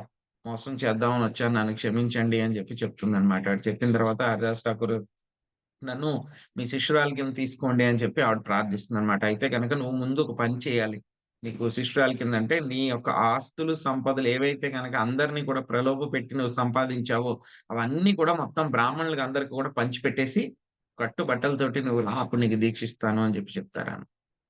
మోసం చేద్దామని వచ్చాను. నన్ను క్షమించండి అని చెప్తుందన్నమాట. ఆవిడ చెప్పిన తర్వాత హరిదాస్ ఠాకూర్ నన్ను మీ శిష్యురాలు కింద తీసుకోండి అని చెప్పి ఆవిడ ప్రార్థిస్తుందన్నమాట. అయితే గనక నువ్వు ముందు ఒక పని చేయాలి. నీకు శిష్యురాలు కింద అంటే నీ యొక్క ఆస్తులు, సంపదలు ఏవైతే గనక అందరిని కూడా ప్రలోభపెట్టి నువ్వు సంపాదించావో అవన్నీ కూడా మొత్తం బ్రాహ్మణులకి అందరికి కూడా పంచిపెట్టేసి కట్టు బట్టలతోటి నువ్వు రా, అప్పుడు నీకు దీక్షిస్తాను అని చెప్తారామె.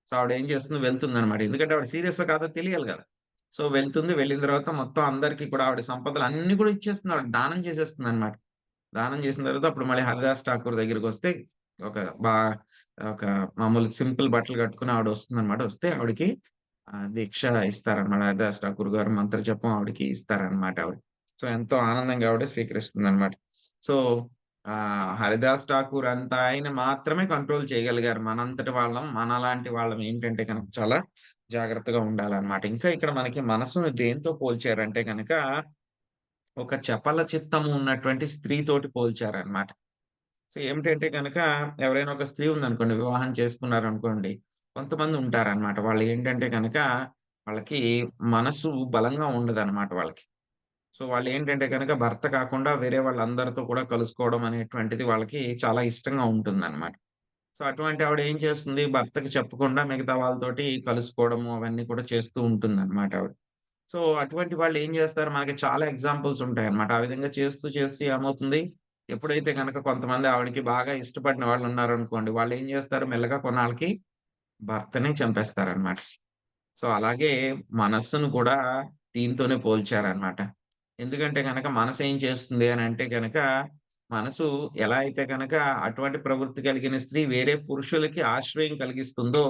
సో ఆవిడేం చేస్తుంది, వెళ్తుందన్నమాట. ఎందుకంటే ఆవిడ సీరియస్సో కాదో తెలియాలి గదా! సో వెళ్తుంది. వెళ్ళిన తర్వాత మొత్తం అందరికి కూడా ఆవిడ సంపదలు అన్నీ కూడా ఇచ్చేస్తుంది. ఆవిడ దానం చేసేస్తుందన్నమాట. దానం చేసిన తర్వాత అప్పుడు మళ్ళీ హరిదాస్ ఠాకూర్ దగ్గరికొస్తే ఒక బా ఒక మామూలు సింపుల్ బట్టలు కట్టుకొని ఆవిడ వస్తుందన్నమాట. వస్తే ఆవిడకి దీక్ష ఇస్తారన్నమాట. హరిదాస్ ఠాకూర్ గారు మంత్ర జపం ఆవిడకి ఇస్తారన్నమాట ఆవిడ. సో ఎంతో ఆనందంగా ఆవిడ స్వీకరిస్తుందన్నమాట. సో హరిదాస్ ఠాకూర్ అంత ఆయన మాత్రమే కంట్రోల్ చేయగలిగారు. మనంతటి వాళ్ళం, మనలాంటి వాళ్ళం ఏంటంటే గనక చాలా జాగ్రత్తగా ఉండాలన్నమాట. ఇంకా ఇక్కడ మనకి మనసును దేనితో పోల్చారంటే గనక ఒక చపల చిత్తము ఉన్నటువంటి స్త్రీతోటి పోల్చారన్నమాట. సో ఏమిటంటే గనక ఎవరైనా ఒక స్త్రీ ఉందనుకోండి, వివాహం చేసుకున్నారనుకోండి, కొంతమంది ఉంటారన్నమాట. వాళ్ళు ఏంటంటే గనక వాళ్ళకి మనసు బలంగా ఉండదన్నమాట వాళ్ళకి. సో వాళ్ళేంటంటే గనక భర్త కాకుండా వేరే వాళ్ళందరితో కూడా కలుసుకోవడం అనేటువంటిది వాళ్ళకి చాలా ఇష్టంగా ఉంటుందన్నమాట. సో అటువంటి ఆవిడ ఏం చేస్తుంది, భర్తకి చెప్పకుండా మిగతా వాళ్ళతోటి కలుసుకోవడము అవన్నీ కూడా చేస్తూ ఉంటుందన్నమాట ఆవిడ. సో అటువంటి వాళ్ళు ఏం చేస్తారు, మనకి చాలా ఎగ్జాంపుల్స్ ఉంటాయన్నమాట. ఆ విధంగా చేస్తూ ఏమవుతుంది, ఎప్పుడైతే గనక కొంతమంది ఆవిడకి బాగా ఇష్టపడిన వాళ్ళున్నారనుకోండి, వాళ్ళేం చేస్తారు, మెల్లగా కొన్నాళ్ళకి భర్తనే చంపేస్తారన్నమాట. సో అలాగే మనస్సును కూడా దీంతోనే పోల్చారన్నమాట. ఎందుకంటే గనక మనసేం చేస్తుంది అనంటే గనక, మనసు ఎలా అయితే గనక అటువంటి ప్రవృత్తి కలిగిన స్త్రీ వేరే పురుషులకి ఆశ్రయం కలిగిస్తుందో,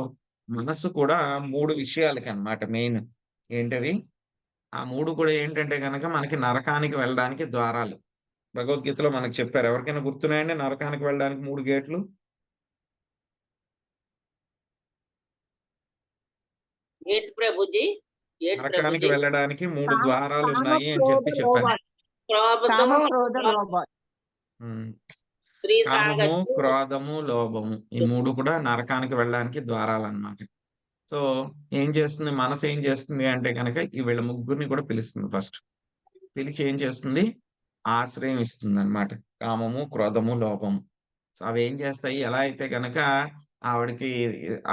మనస్సు కూడా 3 విషయాలకన్నమాట మెయిన్. ఏంటవి? ఆ 3 కూడా ఏంటంటే గనక మనకి నరకానికి వెళ్ళడానికి ద్వారాలు. భగవద్గీతలో మనకు చెప్పారు. ఎవరికైనా గుర్తున్నాయండి నరకానికి వెళ్ళడానికి 3 గేట్లు? ఏంటి ప్రభుజీ? నరకానికి వెళ్ళడానికి 3 కామ ద్వారాలున్నాయి అని క్రోధ చెప్పారు. లోభాలు. క్రోధం, కామ క్రోధ లోభాలు. హ్మ్. స్త్రీ కామము, సాంగత్యం. క్రోధము, లోభము. ఈ 3 కూడా నరకానికి వెళ్ళడానికి ద్వారాలన్నమాట. సో ఏం చేస్తుంది, మనసు ఏం చేస్తుంది అంటే గనక వీళ్ళ ముగ్గురిని కూడా పిలుస్తుంది ఫస్ట్. పిలిచి ఏం చేస్తుంది, ఆశ్రయం ఇస్తుందన్నమాట. కామము, క్రోధము, లోభము. సో అవేం చేస్తాయి, ఎలా అయితే గనక ఆవిడకి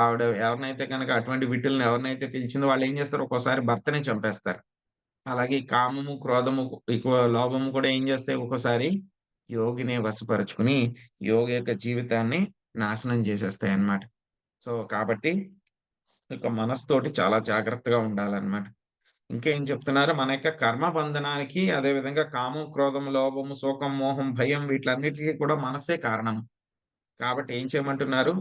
ఆవిడ ఎవరినైతే గనక అటువంటి విటుల్ని ఎవరినైతే పిలిచిందో వాళ్ళేం చేస్తారు, ఒక్కోసారి భర్తనే చంపేస్తారు. అలాగే ఈ కామము, క్రోధము, ఎక్కువ లోభము కూడా ఏం చేస్తాయి, ఒక్కోసారి యోగిని వశపరుచుకొని యోగి యొక్క జీవితాన్ని నాశనం చేసేస్తాయన్నమాట. సో కాబట్టి ఇక మనసుతోటి చాలా జాగ్రత్తగా ఉండాలన్నమాట. ఇంకేం చెప్తున్నారు, మన యొక్క కర్మ బంధనానికి అదే విధంగా కామం, క్రోధం, లోభము, శోకం, మోహం, భయం వీటిలన్నిటికీ కూడా మనసే కారణం. కాబట్టి ఏం చేయమంటున్నారు,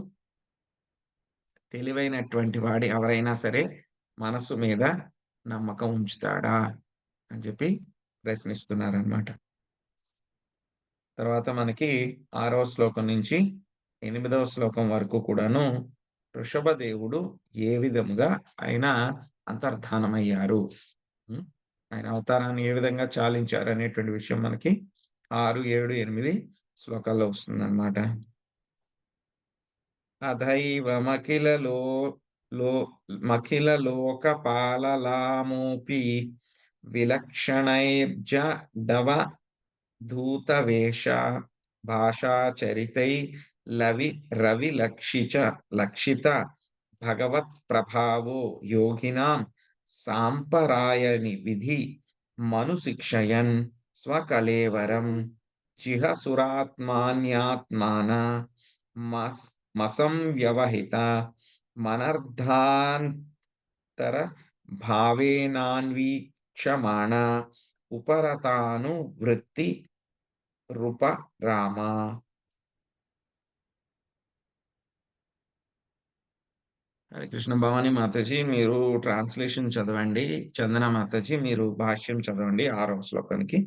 తెలివైనటువంటి వాడు ఎవరైనా సరే మనసు మీద నమ్మకం ఉంచుతాడా అని చెప్పి ప్రశ్నిస్తున్నారన్నమాట. తర్వాత మనకి 6వ శ్లోకం నుంచి 8వ శ్లోకం వరకు కూడాను వృషభదేవుడు ఏ విధముగా ఆయన అంతర్ధానమయ్యారు, ఆయన అవతారాన్ని ఏ విధంగా చాలించారు అనేటువంటి విషయం మనకి 6, 7, 8 శ్లోకాల్లో వస్తుందన్నమాట. అథైవమఖిలలో మఖిల లోకపాలలామోపి విలక్షణైర్జడవ ధూతవేష భాషాచరితై రవి లక్షిత భగవత్ ప్రభావో యోగినాం సాంపరాయణి విధి మను శిక్షయన్ స్వకళేవరం జిహసురాత్మాన్యాత్మాన మసంవ్యవహిత మనర్ధాంతర భావేనాన్వీక్షమాణ ఉపరతాను వృత్తి రూప రామ. హరే కృష్ణ. భవాని మాతాజీ మీరు ట్రాన్స్లేషన్ చదవండి. చందన మాతాజీ మీరు భాష్యం చదవండి 6వ శ్లోకానికి.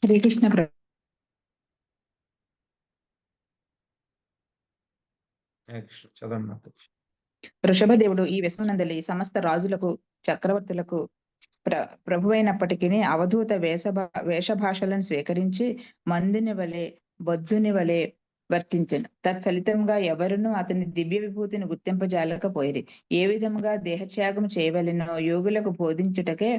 హరే కృష్ణ చదవండి మాతాజీ. వృషభదేవుడు ఈ విశ్వనందలి సమస్త రాజులకు చక్రవర్తులకు ప్రభువైనప్పటికీ అవధూత వేషభాషలను స్వీకరించి మందుని వలె బొద్దుని వలె వర్తించను. తత్ఫలితంగా ఎవరునూ అతని దివ్య విభూతిని గుర్తింపజాలకపోయిరి. ఏ విధముగా దేహత్యాగం చేయవలెనో యోగులకు బోధించుటకే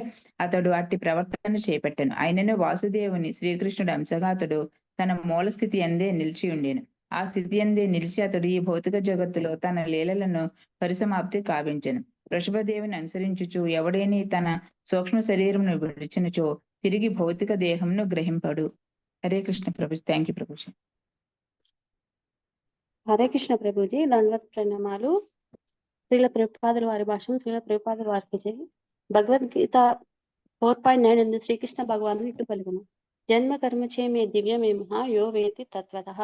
అతడు అట్టి ప్రవర్తన చేపట్టెను. అయినను వాసుదేవుని శ్రీకృష్ణుడు అంశగా అతడు తన మూల స్థితి అందే నిలిచి ఉండేను. ఆ స్థితి అందే నిలిచి అతడు ఈ భౌతిక జగత్తులో తన లీలలను పరిసమాప్తి కావించెను. వృషభదేవుని అనుసరించుచు ఎవడేని తన సూక్ష్మ శరీరమును విడిచినచో తిరిగి భౌతిక దేహంను గ్రహింపడు. హరే కృష్ణ ప్రభుజీ. Thank you Prabhuji. హరే కృష్ణ ప్రభుజీ. దండవత్ ప్రణామాలు. శ్రీల ప్రభుపాదుల వారి భాషను శ్రీల ప్రభుపాదుల వారికి జై. భగవద్గీత 4.9 శ్రీకృష్ణ భగవాను ఇటు పలుకును. జన్మ కర్మచే మే దివ్యమే మహా యో వేతి తత్వతః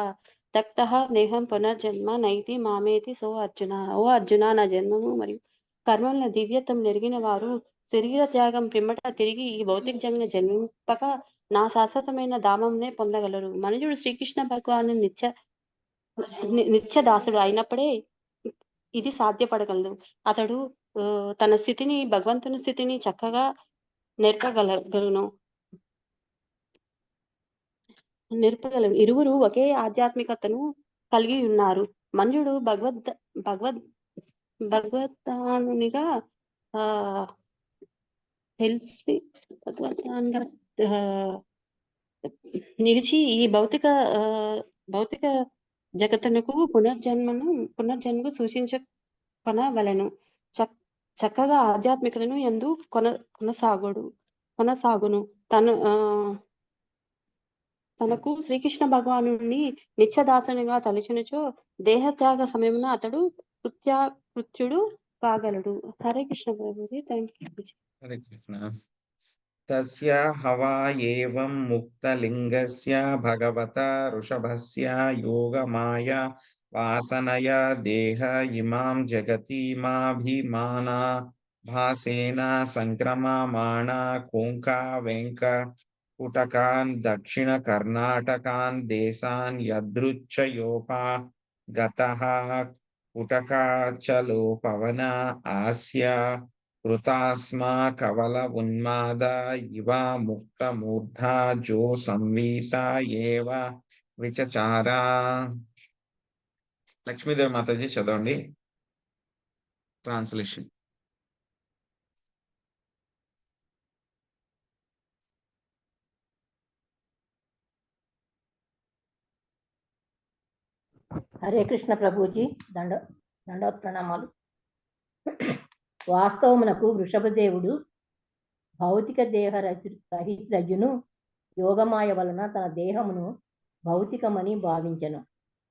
తక్తః దేహం పునర్జన్మ నైతి మామేతి సో అర్జున. ఓ అర్జున, నా జన్మము మరియు కర్మల దివ్యత్వం నెరిగిన వారు శరీర త్యాగం పిమ్మట తిరిగి ఈ భౌతిక జన్మ జన్మింపక నా శాశ్వతమైన ధామంనే పొందగలరు. మనుజుడు శ్రీకృష్ణ భగవాను నిత్య దాసుడు అయినప్పుడే ఇది సాధ్యపడగలదు. అతడు తన స్థితిని భగవంతుని స్థితిని చక్కగా నేర్పగలగలను. ఇరువురు ఒకే ఆధ్యాత్మికతను కలిగి ఉన్నారు. మనుజుడు భగవద్ధానునిగా తెలిసి నిలిచి ఈ భౌతిక జగత్తునకు పునర్జన్మకు సూచించవలెను. చక్కగా ఆధ్యాత్మికతను యందు కొనసాగును. తనకు శ్రీకృష్ణ భగవాను నిత్యదాసునిగా తలచినచో దేహత్యాగ సమయమున అతడు కృత్యుడు కాగలడు. హరే కృష్ణ ప్రభుజీ. Thank you. హరే కృష్ణ. తస్య హవా ఏవం ముక్తలింగస్య భగవత ఋషభస్య యోగమాయ వాసనయ దేహ ఇమాం జగతిమాభిమాన భాసేన సంక్రమమాణ కోంకా వెంక కుటకాన్ దక్షిణ కర్ణాటకాన్ దేశాన్ యదృచ్ఛయోపా గతః కుటకాచలో పవన ఆస్య కృతాస్మా కవల ఉన్మాద ఇవ ముక్త మూర్ధా జో సంవీత ఏవ విచచార. లక్ష్మీదేవి మాతాజీ చదవండి ట్రాన్స్లేషన్. హరే కృష్ణ ప్రభుజీ. దండవత్ ప్రణామాలు. వాస్తవమునకు వృషభదేవుడు భౌతిక దేహ రహితును యోగమాయ వలన తన దేహమును భౌతికమని భావించెను.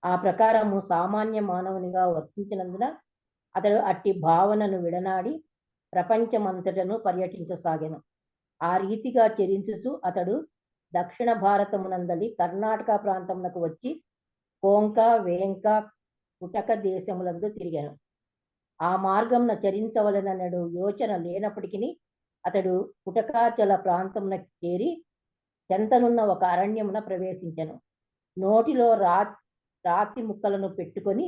ఆ ప్రకారము సామాన్య మానవునిగా వర్తించినందున అతడు అట్టి భావనను విడనాడి ప్రపంచమంతటను పర్యటించసాగెను. ఆ రీతిగా చరించుతూ అతడు దక్షిణ భారతమునందలి కర్ణాటక ప్రాంతమునకు వచ్చి కోంక వేంక కుటక దేశములందు తిరిగాను. ఆ మార్గంన చరించవలనడు యోచన లేనప్పటికీ అతడు కుటకాచల ప్రాంతమున చేరి చెంతనున్న ఒక అరణ్యమున ప్రవేశించెను. నోటిలో రాతి ముక్కలను పెట్టుకొని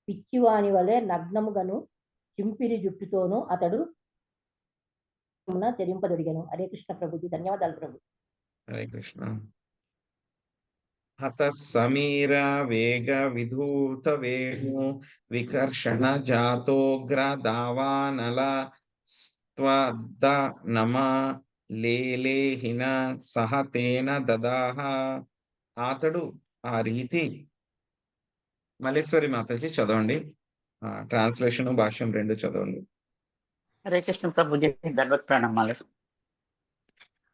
పిచ్చివాని వలె నగ్నముగను చింపిరి జుట్టుతోనూ అతడు చరింపదొడిగాను. హరే కృష్ణ ప్రభుజీ. ధన్యవాదాలు ప్రభు. హరే కృష్ణ. హత సమీర వేగ విధూత వేణు వికర్షణ జాతోగ్ర దావానల స్త్వద్ద నమ లేలేహిన సహతేన దదాహ. అతడు ఆ రీతి. మల్లేశ్వరి మాతాజీ చదవండి, ట్రాన్స్లేషన్ భాష్యం రెండు చదవండి. హరే కృష్ణ ప్రభుజీ దండవత్ ప్రణామాలు.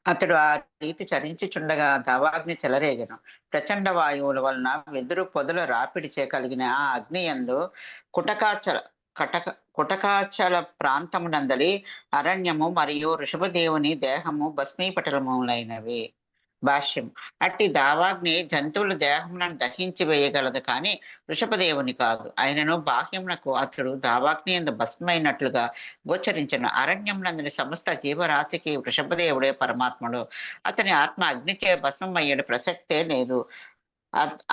అతడు ఆ రీతి చరించుచుండగా దావాగ్ని చెలరేగను. ప్రచండ వాయువుల వలన వెదురు పొదల రాపిడి చేయగలిగిన ఆ అగ్ని యందు కుటకాచల ప్రాంతమునందలి అరణ్యము మరియు వృషభదేవుని దేహము భస్మీపటలములైనవి. భాష్యం. అట్టి దావాగ్ని జంతువుల దేహములను దహించి వేయగలదు కానీ వృషభదేవుని కాదు. ఆయనను బాహ్యమునకు అతడు దావాగ్ని యందు భస్మైనట్లుగా గోచరించను. అరణ్యమునందుని సమస్త జీవరాశికి వృషభదేవుడే పరమాత్ముడు. అతని ఆత్మ అగ్నిచే భస్మమయ్యే ప్రసక్తే లేదు.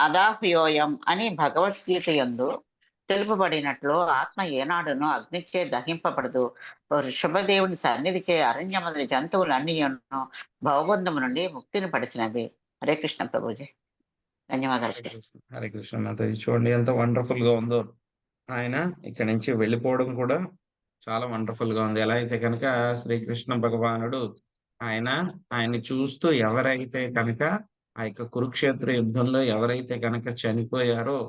అదాహ్యోయం అని భగవద్గీత యందు తెలుపబడినట్లు ఆత్మ ఏనాడును అగ్నిచే దహింపబడదు. వృషభదేవుని సన్నిధిచే అరణ్యమందుని జంతువులన్నీ భవబంధము నుండి ముక్తిని పడిసినవి. హరే కృష్ణ ప్రభుజీ, ధన్యవాదాలు. హరే కృష్ణ మాతాజీ. చూడండి ఎంత వండర్ఫుల్ గా ఉందో. ఆయన ఇక్కడ నుంచి వెళ్ళిపోవడం కూడా చాలా వండర్ఫుల్ గా ఉంది. ఎలా అయితే కనుక శ్రీకృష్ణ భగవానుడు ఆయన్ని చూస్తూ ఎవరైతే కనుక ఆ యొక్క కురుక్షేత్ర యుద్ధంలో ఎవరైతే కనుక చనిపోయారో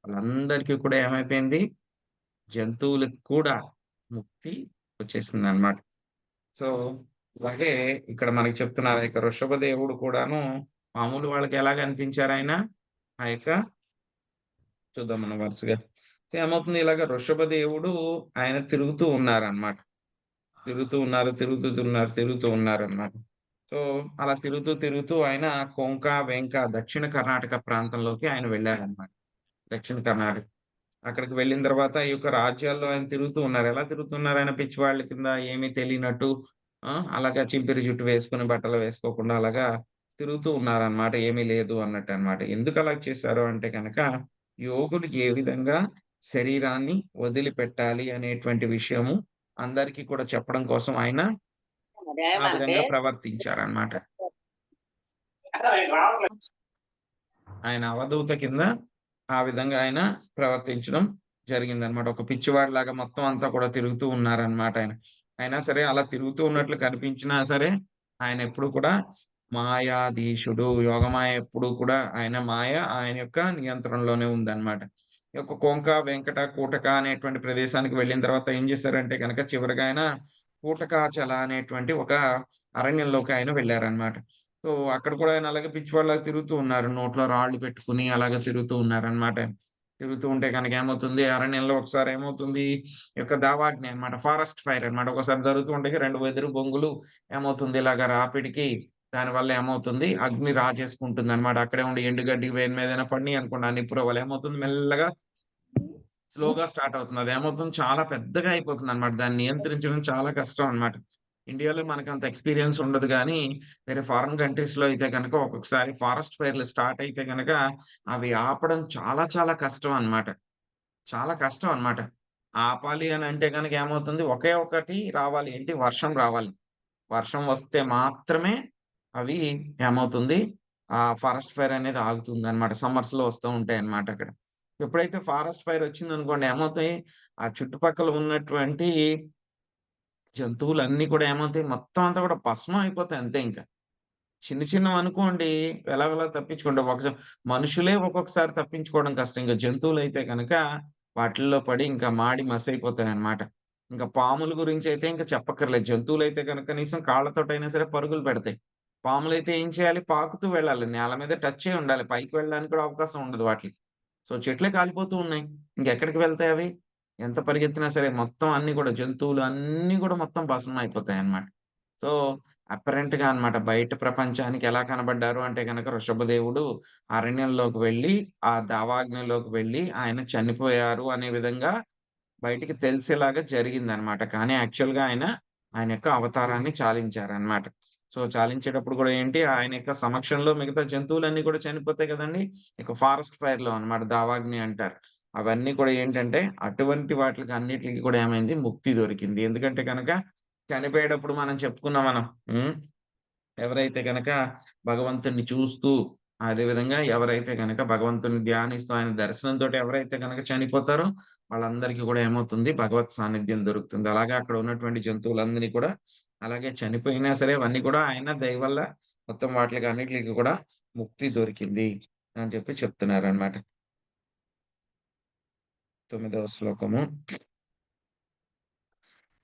వాళ్ళందరికీ కూడా ఏమైపోయింది, జంతువులకు కూడా ముక్తి వచ్చేసింది అన్నమాట. సో అలాగే ఇక్కడ మనకి చెప్తున్నారు, ఇక వృషభదేవుడు కూడాను మామూలు వాళ్ళకి ఎలా కనిపించారు ఆయన, ఆ యొక్క చూద్దాం మనం వరుసగా. ఏమవుతుంది, ఇలాగ వృషభదేవుడు ఆయన తిరుగుతూ ఉన్నారనమాట. తిరుగుతూ ఉన్నారనమాట. సో అలా తిరుగుతూ ఆయన కొంక వెంక దక్షిణ కర్ణాటక ప్రాంతంలోకి ఆయన వెళ్ళారనమాట. దక్షిణ కర్ణాటక అక్కడికి వెళ్ళిన తర్వాత ఈ యొక్క రాజ్యాల్లో ఆయన తిరుగుతూ ఉన్నారు. ఎలా తిరుగుతున్నారు, ఆయన పిచ్చివాళ్ళ కింద ఏమీ తెలియనట్టు అలాగా చింపిరి జుట్టు వేసుకుని బట్టలు వేసుకోకుండా అలాగా తిరుగుతూ ఉన్నారనమాట, ఏమీ లేదు అన్నట్టు అనమాట. ఎందుకు అలా చేశారు అంటే కనుక యోగులు ఏ విధంగా శరీరాన్ని వదిలిపెట్టాలి అనేటువంటి విషయము అందరికీ కూడా చెప్పడం కోసం ఆయన ఆ విధంగా ప్రవర్తించారనమాట. ఆయన అవధూత కింద ఆ విధంగా ఆయన ప్రవర్తించడం జరిగిందనమాట. ఒక పిచ్చివాడిలాగా మొత్తం అంతా కూడా తిరుగుతూ ఉన్నారనమాట. అయినా సరే అలా తిరుగుతూ ఉన్నట్లు కనిపించినా సరే ఆయన ఎప్పుడు కూడా మాయాధీశుడు. యోగమాయ ఎప్పుడు కూడా ఆయన యొక్క నియంత్రణలోనే ఉందన్నమాట. ఈ యొక్క కొంక వెంకట కూటక అనేటువంటి ప్రదేశానికి వెళ్ళిన తర్వాత ఏం చేశారంటే కనుక చివరిగా ఆయన కూటకాచల అనేటువంటి ఒక అరణ్యంలోకి ఆయన వెళ్ళారనమాట. సో అక్కడ కూడా ఆయన అలాగే పిచ్చివాళ్ళగా తిరుగుతూ ఉన్నారు, నోట్లో రాళ్ళు పెట్టుకుని అలాగే తిరుగుతూ ఉన్నారనమాట. తిరుగుతూ ఉంటే కనుక ఏమవుతుంది, అరణ్యంలో ఒకసారి ఏమవుతుంది, ఈ యొక్క దావాగ్ని అనమాట, ఫారెస్ట్ ఫైర్ అనమాట. ఒకసారి జరుగుతూ ఉంటే రెండు వెదురు బొంగులు ఏమవుతుంది ఇలాగ రాపిడికి దానివల్ల ఏమవుతుంది, అగ్ని రాజేసుకుంటుంది అనమాట. అక్కడే ఉండి ఎండుగడ్డి వేడి మీద పడి అనుకోండి, నిప్పుర వల్ల ఏమవుతుంది, మెల్లగా స్లోగా స్టార్ట్ అవుతుంది. అది ఏమవుతుంది, చాలా పెద్దగా అయిపోతుంది అనమాట. దాన్ని నియంత్రించడం చాలా కష్టం అనమాట. ఇండియాలో మనకు అంత ఎక్స్పీరియన్స్ ఉండదు కానీ వేరే ఫారిన్ కంట్రీస్ లో అయితే కనుక ఒక్కొక్కసారి ఫారెస్ట్ ఫైర్లు స్టార్ట్ అయితే కనుక అవి ఆపడం చాలా చాలా కష్టం అనమాట. చాలా కష్టం అనమాట. ఆపాలి అని అంటే కనుక ఏమవుతుంది, ఒకే ఒకటి రావాలి, ఏంటి, వర్షం రావాలి. వర్షం వస్తే మాత్రమే అవి ఏమవుతుంది, ఆ ఫారెస్ట్ ఫైర్ అనేది ఆగుతుంది అనమాట. సమ్మర్స్ లో వస్తూ ఉంటాయి అనమాట. అక్కడ ఎప్పుడైతే ఫారెస్ట్ ఫైర్ వచ్చింది అనుకోండి ఏమవుతాయి, ఆ చుట్టుపక్కల ఉన్నటువంటి జంతువులన్నీ కూడా ఏమవుతాయి, మొత్తం అంతా కూడా భస్మం అయిపోతాయి అంతే. ఇంకా చిన్నవి అనుకోండి ఎలా తప్పించుకుంటాం. మనుషులే ఒక్కొక్కసారి తప్పించుకోవడం కష్టం, ఇంకా జంతువులు అయితే కనుక వాటిల్లో పడి ఇంకా మాడి మసైపోతాయి అన్నమాట. ఇంకా పాముల గురించి అయితే ఇంకా చెప్పక్కర్లేదు. జంతువులు అయితే కనుక కనీసం కాళ్ళతోటైనా సరే పరుగులు పెడతాయి. పాములైతే ఏం చేయాలి, పాకుతూ వెళ్ళాలి, నేల మీద టచ్ అయి ఉండాలి, పైకి వెళ్ళడానికి కూడా అవకాశం ఉండదు వాటికి. సో చెట్లే కాలిపోతూ ఉన్నాయి, ఇంకెక్కడికి వెళ్తాయి అవి, ఎంత పరిగెత్తినా సరే మొత్తం అన్ని కూడా జంతువులు అన్ని కూడా మొత్తం భస్మం అయిపోతాయి అన్నమాట. సో అపరెంట్ గా అన్నమాట బయట ప్రపంచానికి ఎలా కనబడ్డారు అంటే కనుక వృషభదేవుడు అరణ్యంలోకి వెళ్ళి ఆ దావాగ్నిలోకి వెళ్ళి ఆయన చనిపోయారు అనే విధంగా బయటికి తెలిసేలాగా జరిగిందనమాట. కానీ యాక్చువల్ గా ఆయన యొక్క అవతారాన్ని చాలించారనమాట. సో చాలించేటప్పుడు కూడా ఏంటి, ఆయన యొక్క సమక్షంలో మిగతా జంతువులన్నీ కూడా చనిపోతాయి కదండి, ఇక ఫారెస్ట్ ఫైర్ లో అన్నమాట, దావాగ్ని అంటారు. అవన్నీ కూడా ఏంటంటే అటువంటి వాటికి అన్నిటికి కూడా ఏమైంది, ముక్తి దొరికింది. ఎందుకంటే కనుక చనిపోయేటప్పుడు మనం చెప్పుకున్నాం, ఎవరైతే కనుక భగవంతుణ్ణి చూస్తూ అదేవిధంగా ఎవరైతే గనక భగవంతుని ధ్యానిస్తూ ఆయన దర్శనంతోటి ఎవరైతే గనక చనిపోతారో వాళ్ళందరికీ కూడా ఏమవుతుంది? భగవత్ సాన్నిధ్యం దొరుకుతుంది. అలాగే అక్కడ ఉన్నటువంటి జంతువులందరినీ కూడా అలాగే చనిపోయినా సరే అవన్నీ కూడా ఆయన దయ వల్ల మొత్తం వాటిలికి అన్నిట్లికి కూడా ముక్తి దొరికింది అని చెప్పి చెప్తున్నారనమాట. 9వ శ్లోకము.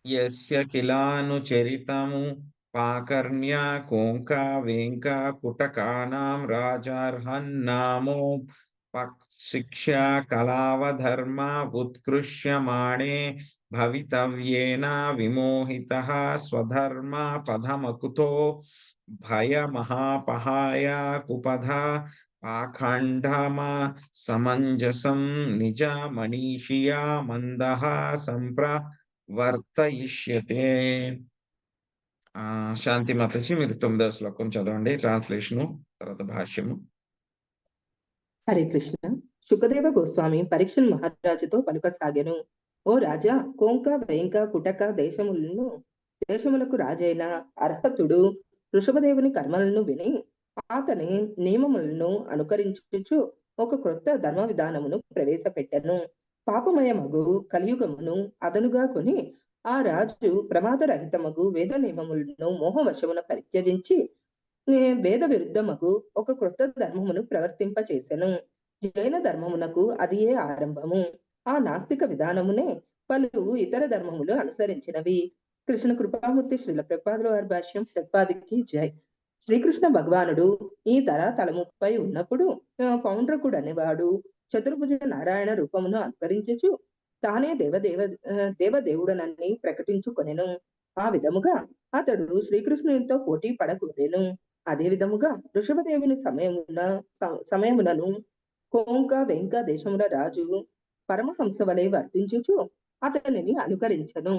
యస్య కిలానుచరితము పాకర్ణ్య కోంకా వేంకా కుటకానాం రాజార్హన్నామో శిక్ష్యా కళావధర్మ ఉత్కృష్యమాణే భవితవ్యేన విమోహితః స్వధర్మ పదమకుతో భయమహాపహాయ కుపథ పాఖండమ సమంజసం నిజ మనీషియా మందః సంప్రవర్తయిష్యతే. శాంతి మాతాజీ మీరు 9వ శ్లోకం చదవండి. ట్రాన్స్లేషను తర్వాత భాష్యము. హరే కృష్ణ. సుఖదేవ గోస్వామి పరీక్షణ్ మహారాజుతో పలుకసాగెను. ఓ రాజా, కోంక వేంక కుటక దేశములకు రాజైన అర్హతుడు వృషభదేవుని కర్మలను విని అతని నియమములను అనుకరించుచు ఒక క్రొత్త ధర్మ విధానమును ప్రవేశపెట్టెను. పాపమయమగు కలియుగమును అదనుగా కొని ఆ రాజు ప్రమాదరహితమగు వేద నియమములను మోహవశమున పరిత్యజించి వేద విరుద్ధమగు ఒక క్రొత్త ధర్మమును ప్రవర్తింపచేసెను. జైన ధర్మమునకు అదియే ఆరంభము. ఆ నాస్తిక విధానమునే పలు ఇతర ధర్మములు అనుసరించినవి. కృష్ణ కృపామూర్తి శ్రీల ప్రభుపాదుల వారి భాష్యం. ప్రభుపాదికి జై. శ్రీకృష్ణ భగవానుడు ఈ తలముపై ఉన్నప్పుడు పౌండ్రకుడు అనేవాడు చతుర్భుజ నారాయణ రూపమును అనుకరించుచు తానే దేవదేవుడనని ప్రకటించుకొనెను. ఆ విధముగా అతడు శ్రీకృష్ణునితో పోటీ పడకూరెను. అదే విధముగా వృషభదేవుని సమయమునను కోంక వెంక దేశముల రాజు పరమహంస వలె వర్తించుచు అతనిని అనుకరించను.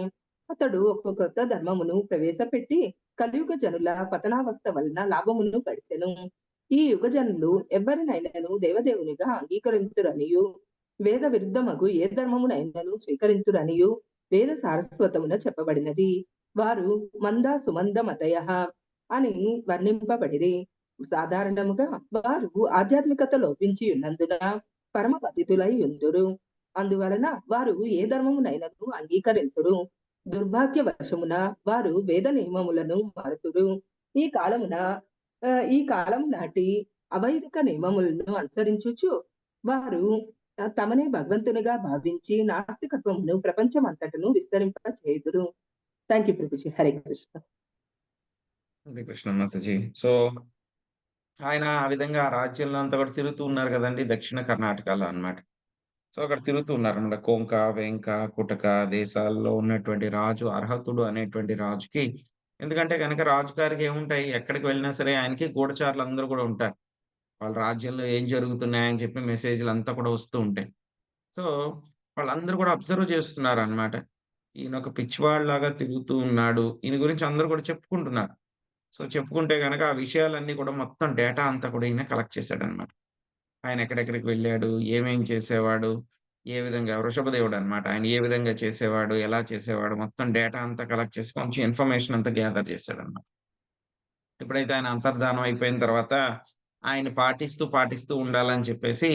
అతడు ఒక కొత్త ధర్మమును ప్రవేశపెట్టి కలియుగ జనుల పతనావస్థ వలన లాభమును పడిసెను. ఈ యుగ జనులు ఎవరినైనాను దేవదేవునిగా అంగీకరించురనియు వేద విరుద్ధమగు ఏ ధర్మమునైనాను స్వీకరించురనియు వేద సారస్వతమున చెప్పబడినది. వారు మంద సుమంద మతయ అని వర్ణింపబడిరి. సాధారణముగా వారు ఆధ్యాత్మికత లోపించి ఉన్నందున పరమ పతితులై ఉందురు. అందువలన వారు ఏ ధర్మమునైనను అంగీకరింతురు. దుర్భాగ్యవశమున వారు వేద నియమములను మారుతురు. ఈ కాలము నాటి అవైదిక నియమములను అనుసరించుచు వారు తమనే భగవంతునిగా భావించి నాస్తికత్వమును ప్రపంచమంతటను విస్తరింప చేయుదురు. Thank you Prabhuji. Hare Krishna. Hare Krishna Mataji. So ఆయన ఆ విధంగా ఆ రాజ్యంలో అంతా కూడా తిరుగుతూ ఉన్నారు కదండి, దక్షిణ కర్ణాటకలో అన్నమాట. సో అక్కడ తిరుగుతూ ఉన్నారన్నమాట. కోంక వెంక కుటక దేశాల్లో ఉన్నటువంటి రాజు అర్హతుడు అనేటువంటి రాజుకి, ఎందుకంటే కనుక రాజుగారికి ఏముంటాయి, ఎక్కడికి వెళ్ళినా సరే ఆయనకి గూఢచారులు అందరూ కూడా ఉంటారు. వాళ్ళ రాజ్యంలో ఏం జరుగుతున్నాయని చెప్పి మెసేజ్లు అంతా కూడా వస్తూ ఉంటాయి. సో వాళ్ళందరూ కూడా అబ్జర్వ్ చేస్తున్నారు అన్నమాట. ఈయన ఒక పిచ్చివాళ్ళలాగా తిరుగుతూ ఉన్నాడు. ఈయన గురించి అందరూ కూడా చెప్పుకుంటున్నారు. సో చెప్పుకుంటే గనక ఆ విషయాలన్నీ కూడా మొత్తం డేటా అంతా కూడా ఈయన కలెక్ట్ చేశాడన్నమాట. ఆయన ఎక్కడెక్కడికి వెళ్ళాడు, ఏమేం చేసేవాడు, ఏ విధంగా వృషభదేవుడు అన్నమాట. ఆయన ఏ విధంగా చేసేవాడు, ఎలా చేసేవాడు, మొత్తం డేటా అంతా కలెక్ట్ చేసి కొంచెం ఇన్ఫర్మేషన్ అంతా గ్యాదర్ చేశాడన్నమాట. ఎప్పుడైతే ఆయన అంతర్ధానం అయిపోయిన తర్వాత ఆయన పాటిస్తూ ఉండాలని చెప్పేసి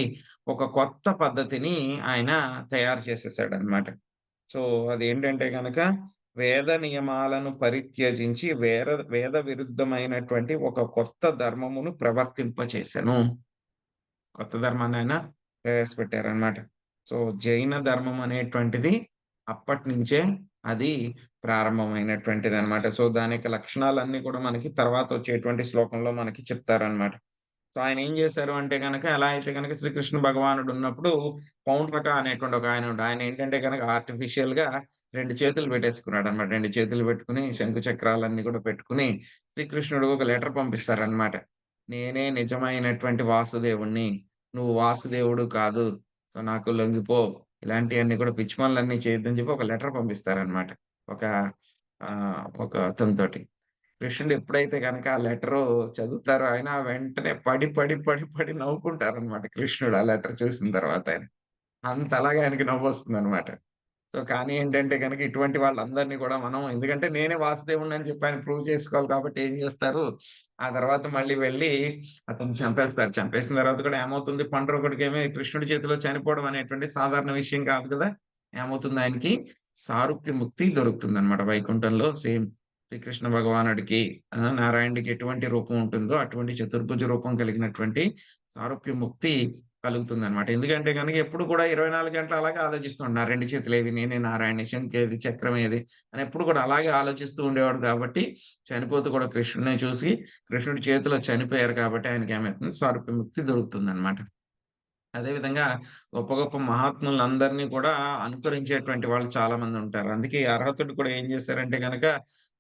ఒక కొత్త పద్ధతిని ఆయన తయారు చేసేసాడన్నమాట. సో అదేంటంటే గనక వేద నియమాలను పరిత్యజించి వేద విరుద్ధమైనటువంటి ఒక కొత్త ధర్మమును ప్రవర్తింపచేసెను. కొత్త ధర్మాన్ని ఆయన ప్రవేశపెట్టారన్నమాట. సో జైన ధర్మం అనేటువంటిది అప్పటి నుంచే అది ప్రారంభమైనటువంటిది అన్నమాట. సో దాని యొక్క లక్షణాలన్నీ కూడా మనకి తర్వాత వచ్చేటువంటి శ్లోకంలో మనకి చెప్తారన్నమాట. సో ఆయన ఏం చేశారు అంటే గనక, ఎలా అయితే గనక శ్రీకృష్ణ భగవానుడు ఉన్నప్పుడు పౌండ్రక అనేటువంటి ఒక ఆయన ఉండు. ఆయన ఏంటంటే గనక ఆర్టిఫిషియల్ గా 2 చేతులు పెట్టేసుకున్నాడు అన్నమాట. 2 చేతులు పెట్టుకుని శంకు చక్రాలన్నీ కూడా పెట్టుకుని శ్రీకృష్ణుడు ఒక లెటర్ పంపిస్తారన్నమాట. నేనే నిజమైనటువంటి వాసుదేవుణ్ణి, నువ్వు వాసుదేవుడు కాదు, సో నాకు లొంగిపో, ఇలాంటివన్నీ కూడా పిచ్చి పనులన్నీ చేయొద్దని చెప్పి ఒక లెటర్ పంపిస్తారన్నమాట ఒక అతనితోటి. కృష్ణుడు ఎప్పుడైతే గనక ఆ లెటరు చదువుతారో ఆయన వెంటనే పడి నవ్వుకుంటారన్నమాట. కృష్ణుడు ఆ లెటర్ చూసిన తర్వాత అంతలాగా ఆయనకి నవ్వొస్తుందన్నమాట. సో, కానీ ఏంటంటే గనక ఇటువంటి వాళ్ళందరినీ కూడా మనం ఎందుకంటే నేనే వాసుదేవుడిని అని చెప్పి ఆయన ప్రూవ్ చేసుకోవాలి కాబట్టి ఏం చేస్తారు, ఆ తర్వాత మళ్ళీ వెళ్లి అతన్ని చంపేస్తారు. చంపేసిన తర్వాత కూడా ఏమవుతుంది, పండరొకడికేమో కృష్ణుడి చేతిలో చనిపోవడం అనేటువంటిది సాధారణ విషయం కాదు కదా! ఏమవుతుంది ఆయనకి సారూప్య ముక్తి దొరుకుతుందన్నమాట వైకుంఠంలో. సేమ్ శ్రీకృష్ణ భగవానుడికి నారాయణుడికి ఎటువంటి రూపం ఉంటుందో అటువంటి చతుర్భుజ రూపం కలిగినటువంటి సారూప్య ముక్తి కలుగుతుందన్నమాట. ఎందుకంటే గనుక ఎప్పుడు కూడా 24 గంటలు అలాగే ఆలోచిస్తూ ఉంటారు. 2 చేతులేవి, నేనే నారాయణ్ణి, శంఖేది, చక్రం ఏది అని ఎప్పుడు కూడా అలాగే ఆలోచిస్తూ ఉండేవాడు కాబట్టి, చనిపోతూ కూడా కృష్ణుడినే చూసి కృష్ణుడి చేతిలో చనిపోయారు కాబట్టి ఆయనకేమైతుంది సారూప్య ముక్తి దొరుకుతుందన్నమాట. అదే విధంగా గొప్ప గొప్ప మహాత్ములందరినీ కూడా అనుకరించేటువంటి వాళ్ళు చాలా మంది ఉంటారు. అందుకే ఈ అర్హతుడు కూడా ఏం చేశారంటే గనక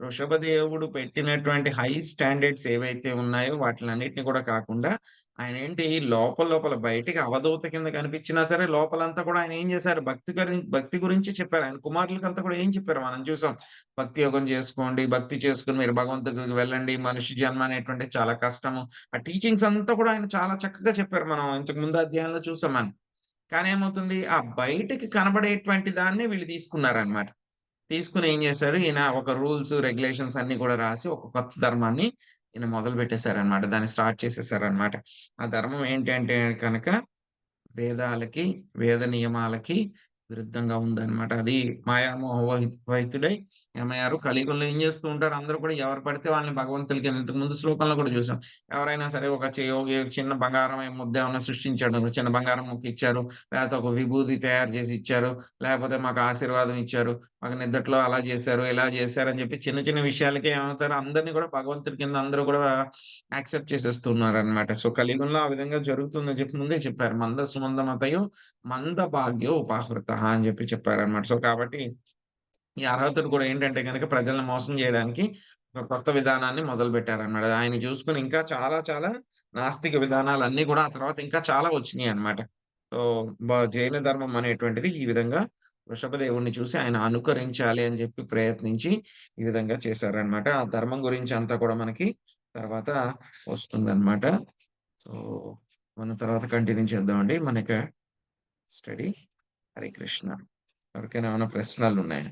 వృషభదేవుడు పెట్టినటువంటి హై స్టాండర్డ్స్ ఏవైతే ఉన్నాయో వాటిలన్నిటిని కూడా కాకుండా ఆయనేంటి లోపల బయటికి అవధూత కింద కనిపించినా సరే లోపలంతా కూడా ఆయన ఏం చేశారు భక్తి గురించి చెప్పారు. ఆయన కుమారులకంతా కూడా ఏం చెప్పారు మనం చూసాం. భక్తి యోగం చేసుకోండి, భక్తి చేసుకొని మీరు భగవంతుడికి వెళ్ళండి. మనిషి జన్మ అనేటువంటిది చాలా కష్టము. ఆ టీచింగ్స్ అంతా కూడా ఆయన చాలా చక్కగా చెప్పారు. మనం ఇంతకు ముందు అధ్యాయంలో చూసాం మనం. కానీ ఏమవుతుంది, ఆ బయటికి కనబడేటువంటి దాన్ని వీళ్ళు తీసుకున్నారన్నమాట. తీసుకొని ఏం చేశారు, ఈయన ఒక రూల్స్, రెగ్యులేషన్స్ అన్నీ కూడా రాసి ఒక కొత్త ధర్మాన్ని ఈయన మొదలుపెట్టేసారన్నమాట. దాన్ని స్టార్ట్ చేసేసారన్నమాట. ఆ ధర్మం ఏంటి అంటే కనుక వేదాలకి, వేద నియమాలకి విరుద్ధంగా ఉందన్నమాట. అది మాయామోహవహితుడై ఏమయ్యారు, కలియుగంలో ఏం చేస్తూ ఉంటారు అందరూ కూడా ఎవరు పడితే వాళ్ళని భగవంతులకి ఇంతకు ముందు శ్లోకంలో కూడా చూసాం. ఎవరైనా సరే ఒక యోగి చిన్న బంగారం ముద్ద ఏమన్నా సృష్టించాడు, చిన్న బంగారం ముక్క ఇచ్చారు, లేకపోతే ఒక విభూది తయారు చేసి ఇచ్చారు, లేకపోతే మాకు ఆశీర్వాదం ఇచ్చారు, మాకు నిద్దట్లో అలా చేశారు, ఇలా చేశారు అని చెప్పి చిన్న చిన్న విషయాలకే ఏమవుతారు, అందరిని కూడా భగవంతుడి కింద అందరూ కూడా యాక్సెప్ట్ చేసేస్తున్నారన్నమాట. సో కలియుగంలో ఆ విధంగా జరుగుతుందని చెప్పి ముందే చెప్పారు. మంద సుమంద మతయో మంద భాగ్యో ఉపాహృత అని చెప్పి చెప్పారన్నమాట. సో కాబట్టి ఈ అర్హతుడు కూడా ఏంటంటే గనక ప్రజలను మోసం చేయడానికి ఒక కొత్త విధానాన్ని మొదలుపెట్టారన్నమాట. ఆయన చూసుకొని ఇంకా చాలా చాలా నాస్తిక విధానాలన్నీ కూడా ఆ తర్వాత ఇంకా చాలా వచ్చినాయన్నమాట. సో జైన ధర్మం అనేటువంటిది ఈ విధంగా వృషభదేవుడిని చూసి ఆయన అనుకరించాలి అని చెప్పి ప్రయత్నించి ఈ విధంగా చేశారన్నమాట. ఆ ధర్మం గురించి అంతా కూడా మనకి తర్వాత వస్తుందన్నమాట. సో మనం తర్వాత కంటిన్యూ చేద్దామండి మన యొక్క స్టడీ. హరే కృష్ణ. ఎవరికైనా ఏమైనా ప్రశ్నలు ఉన్నాయా?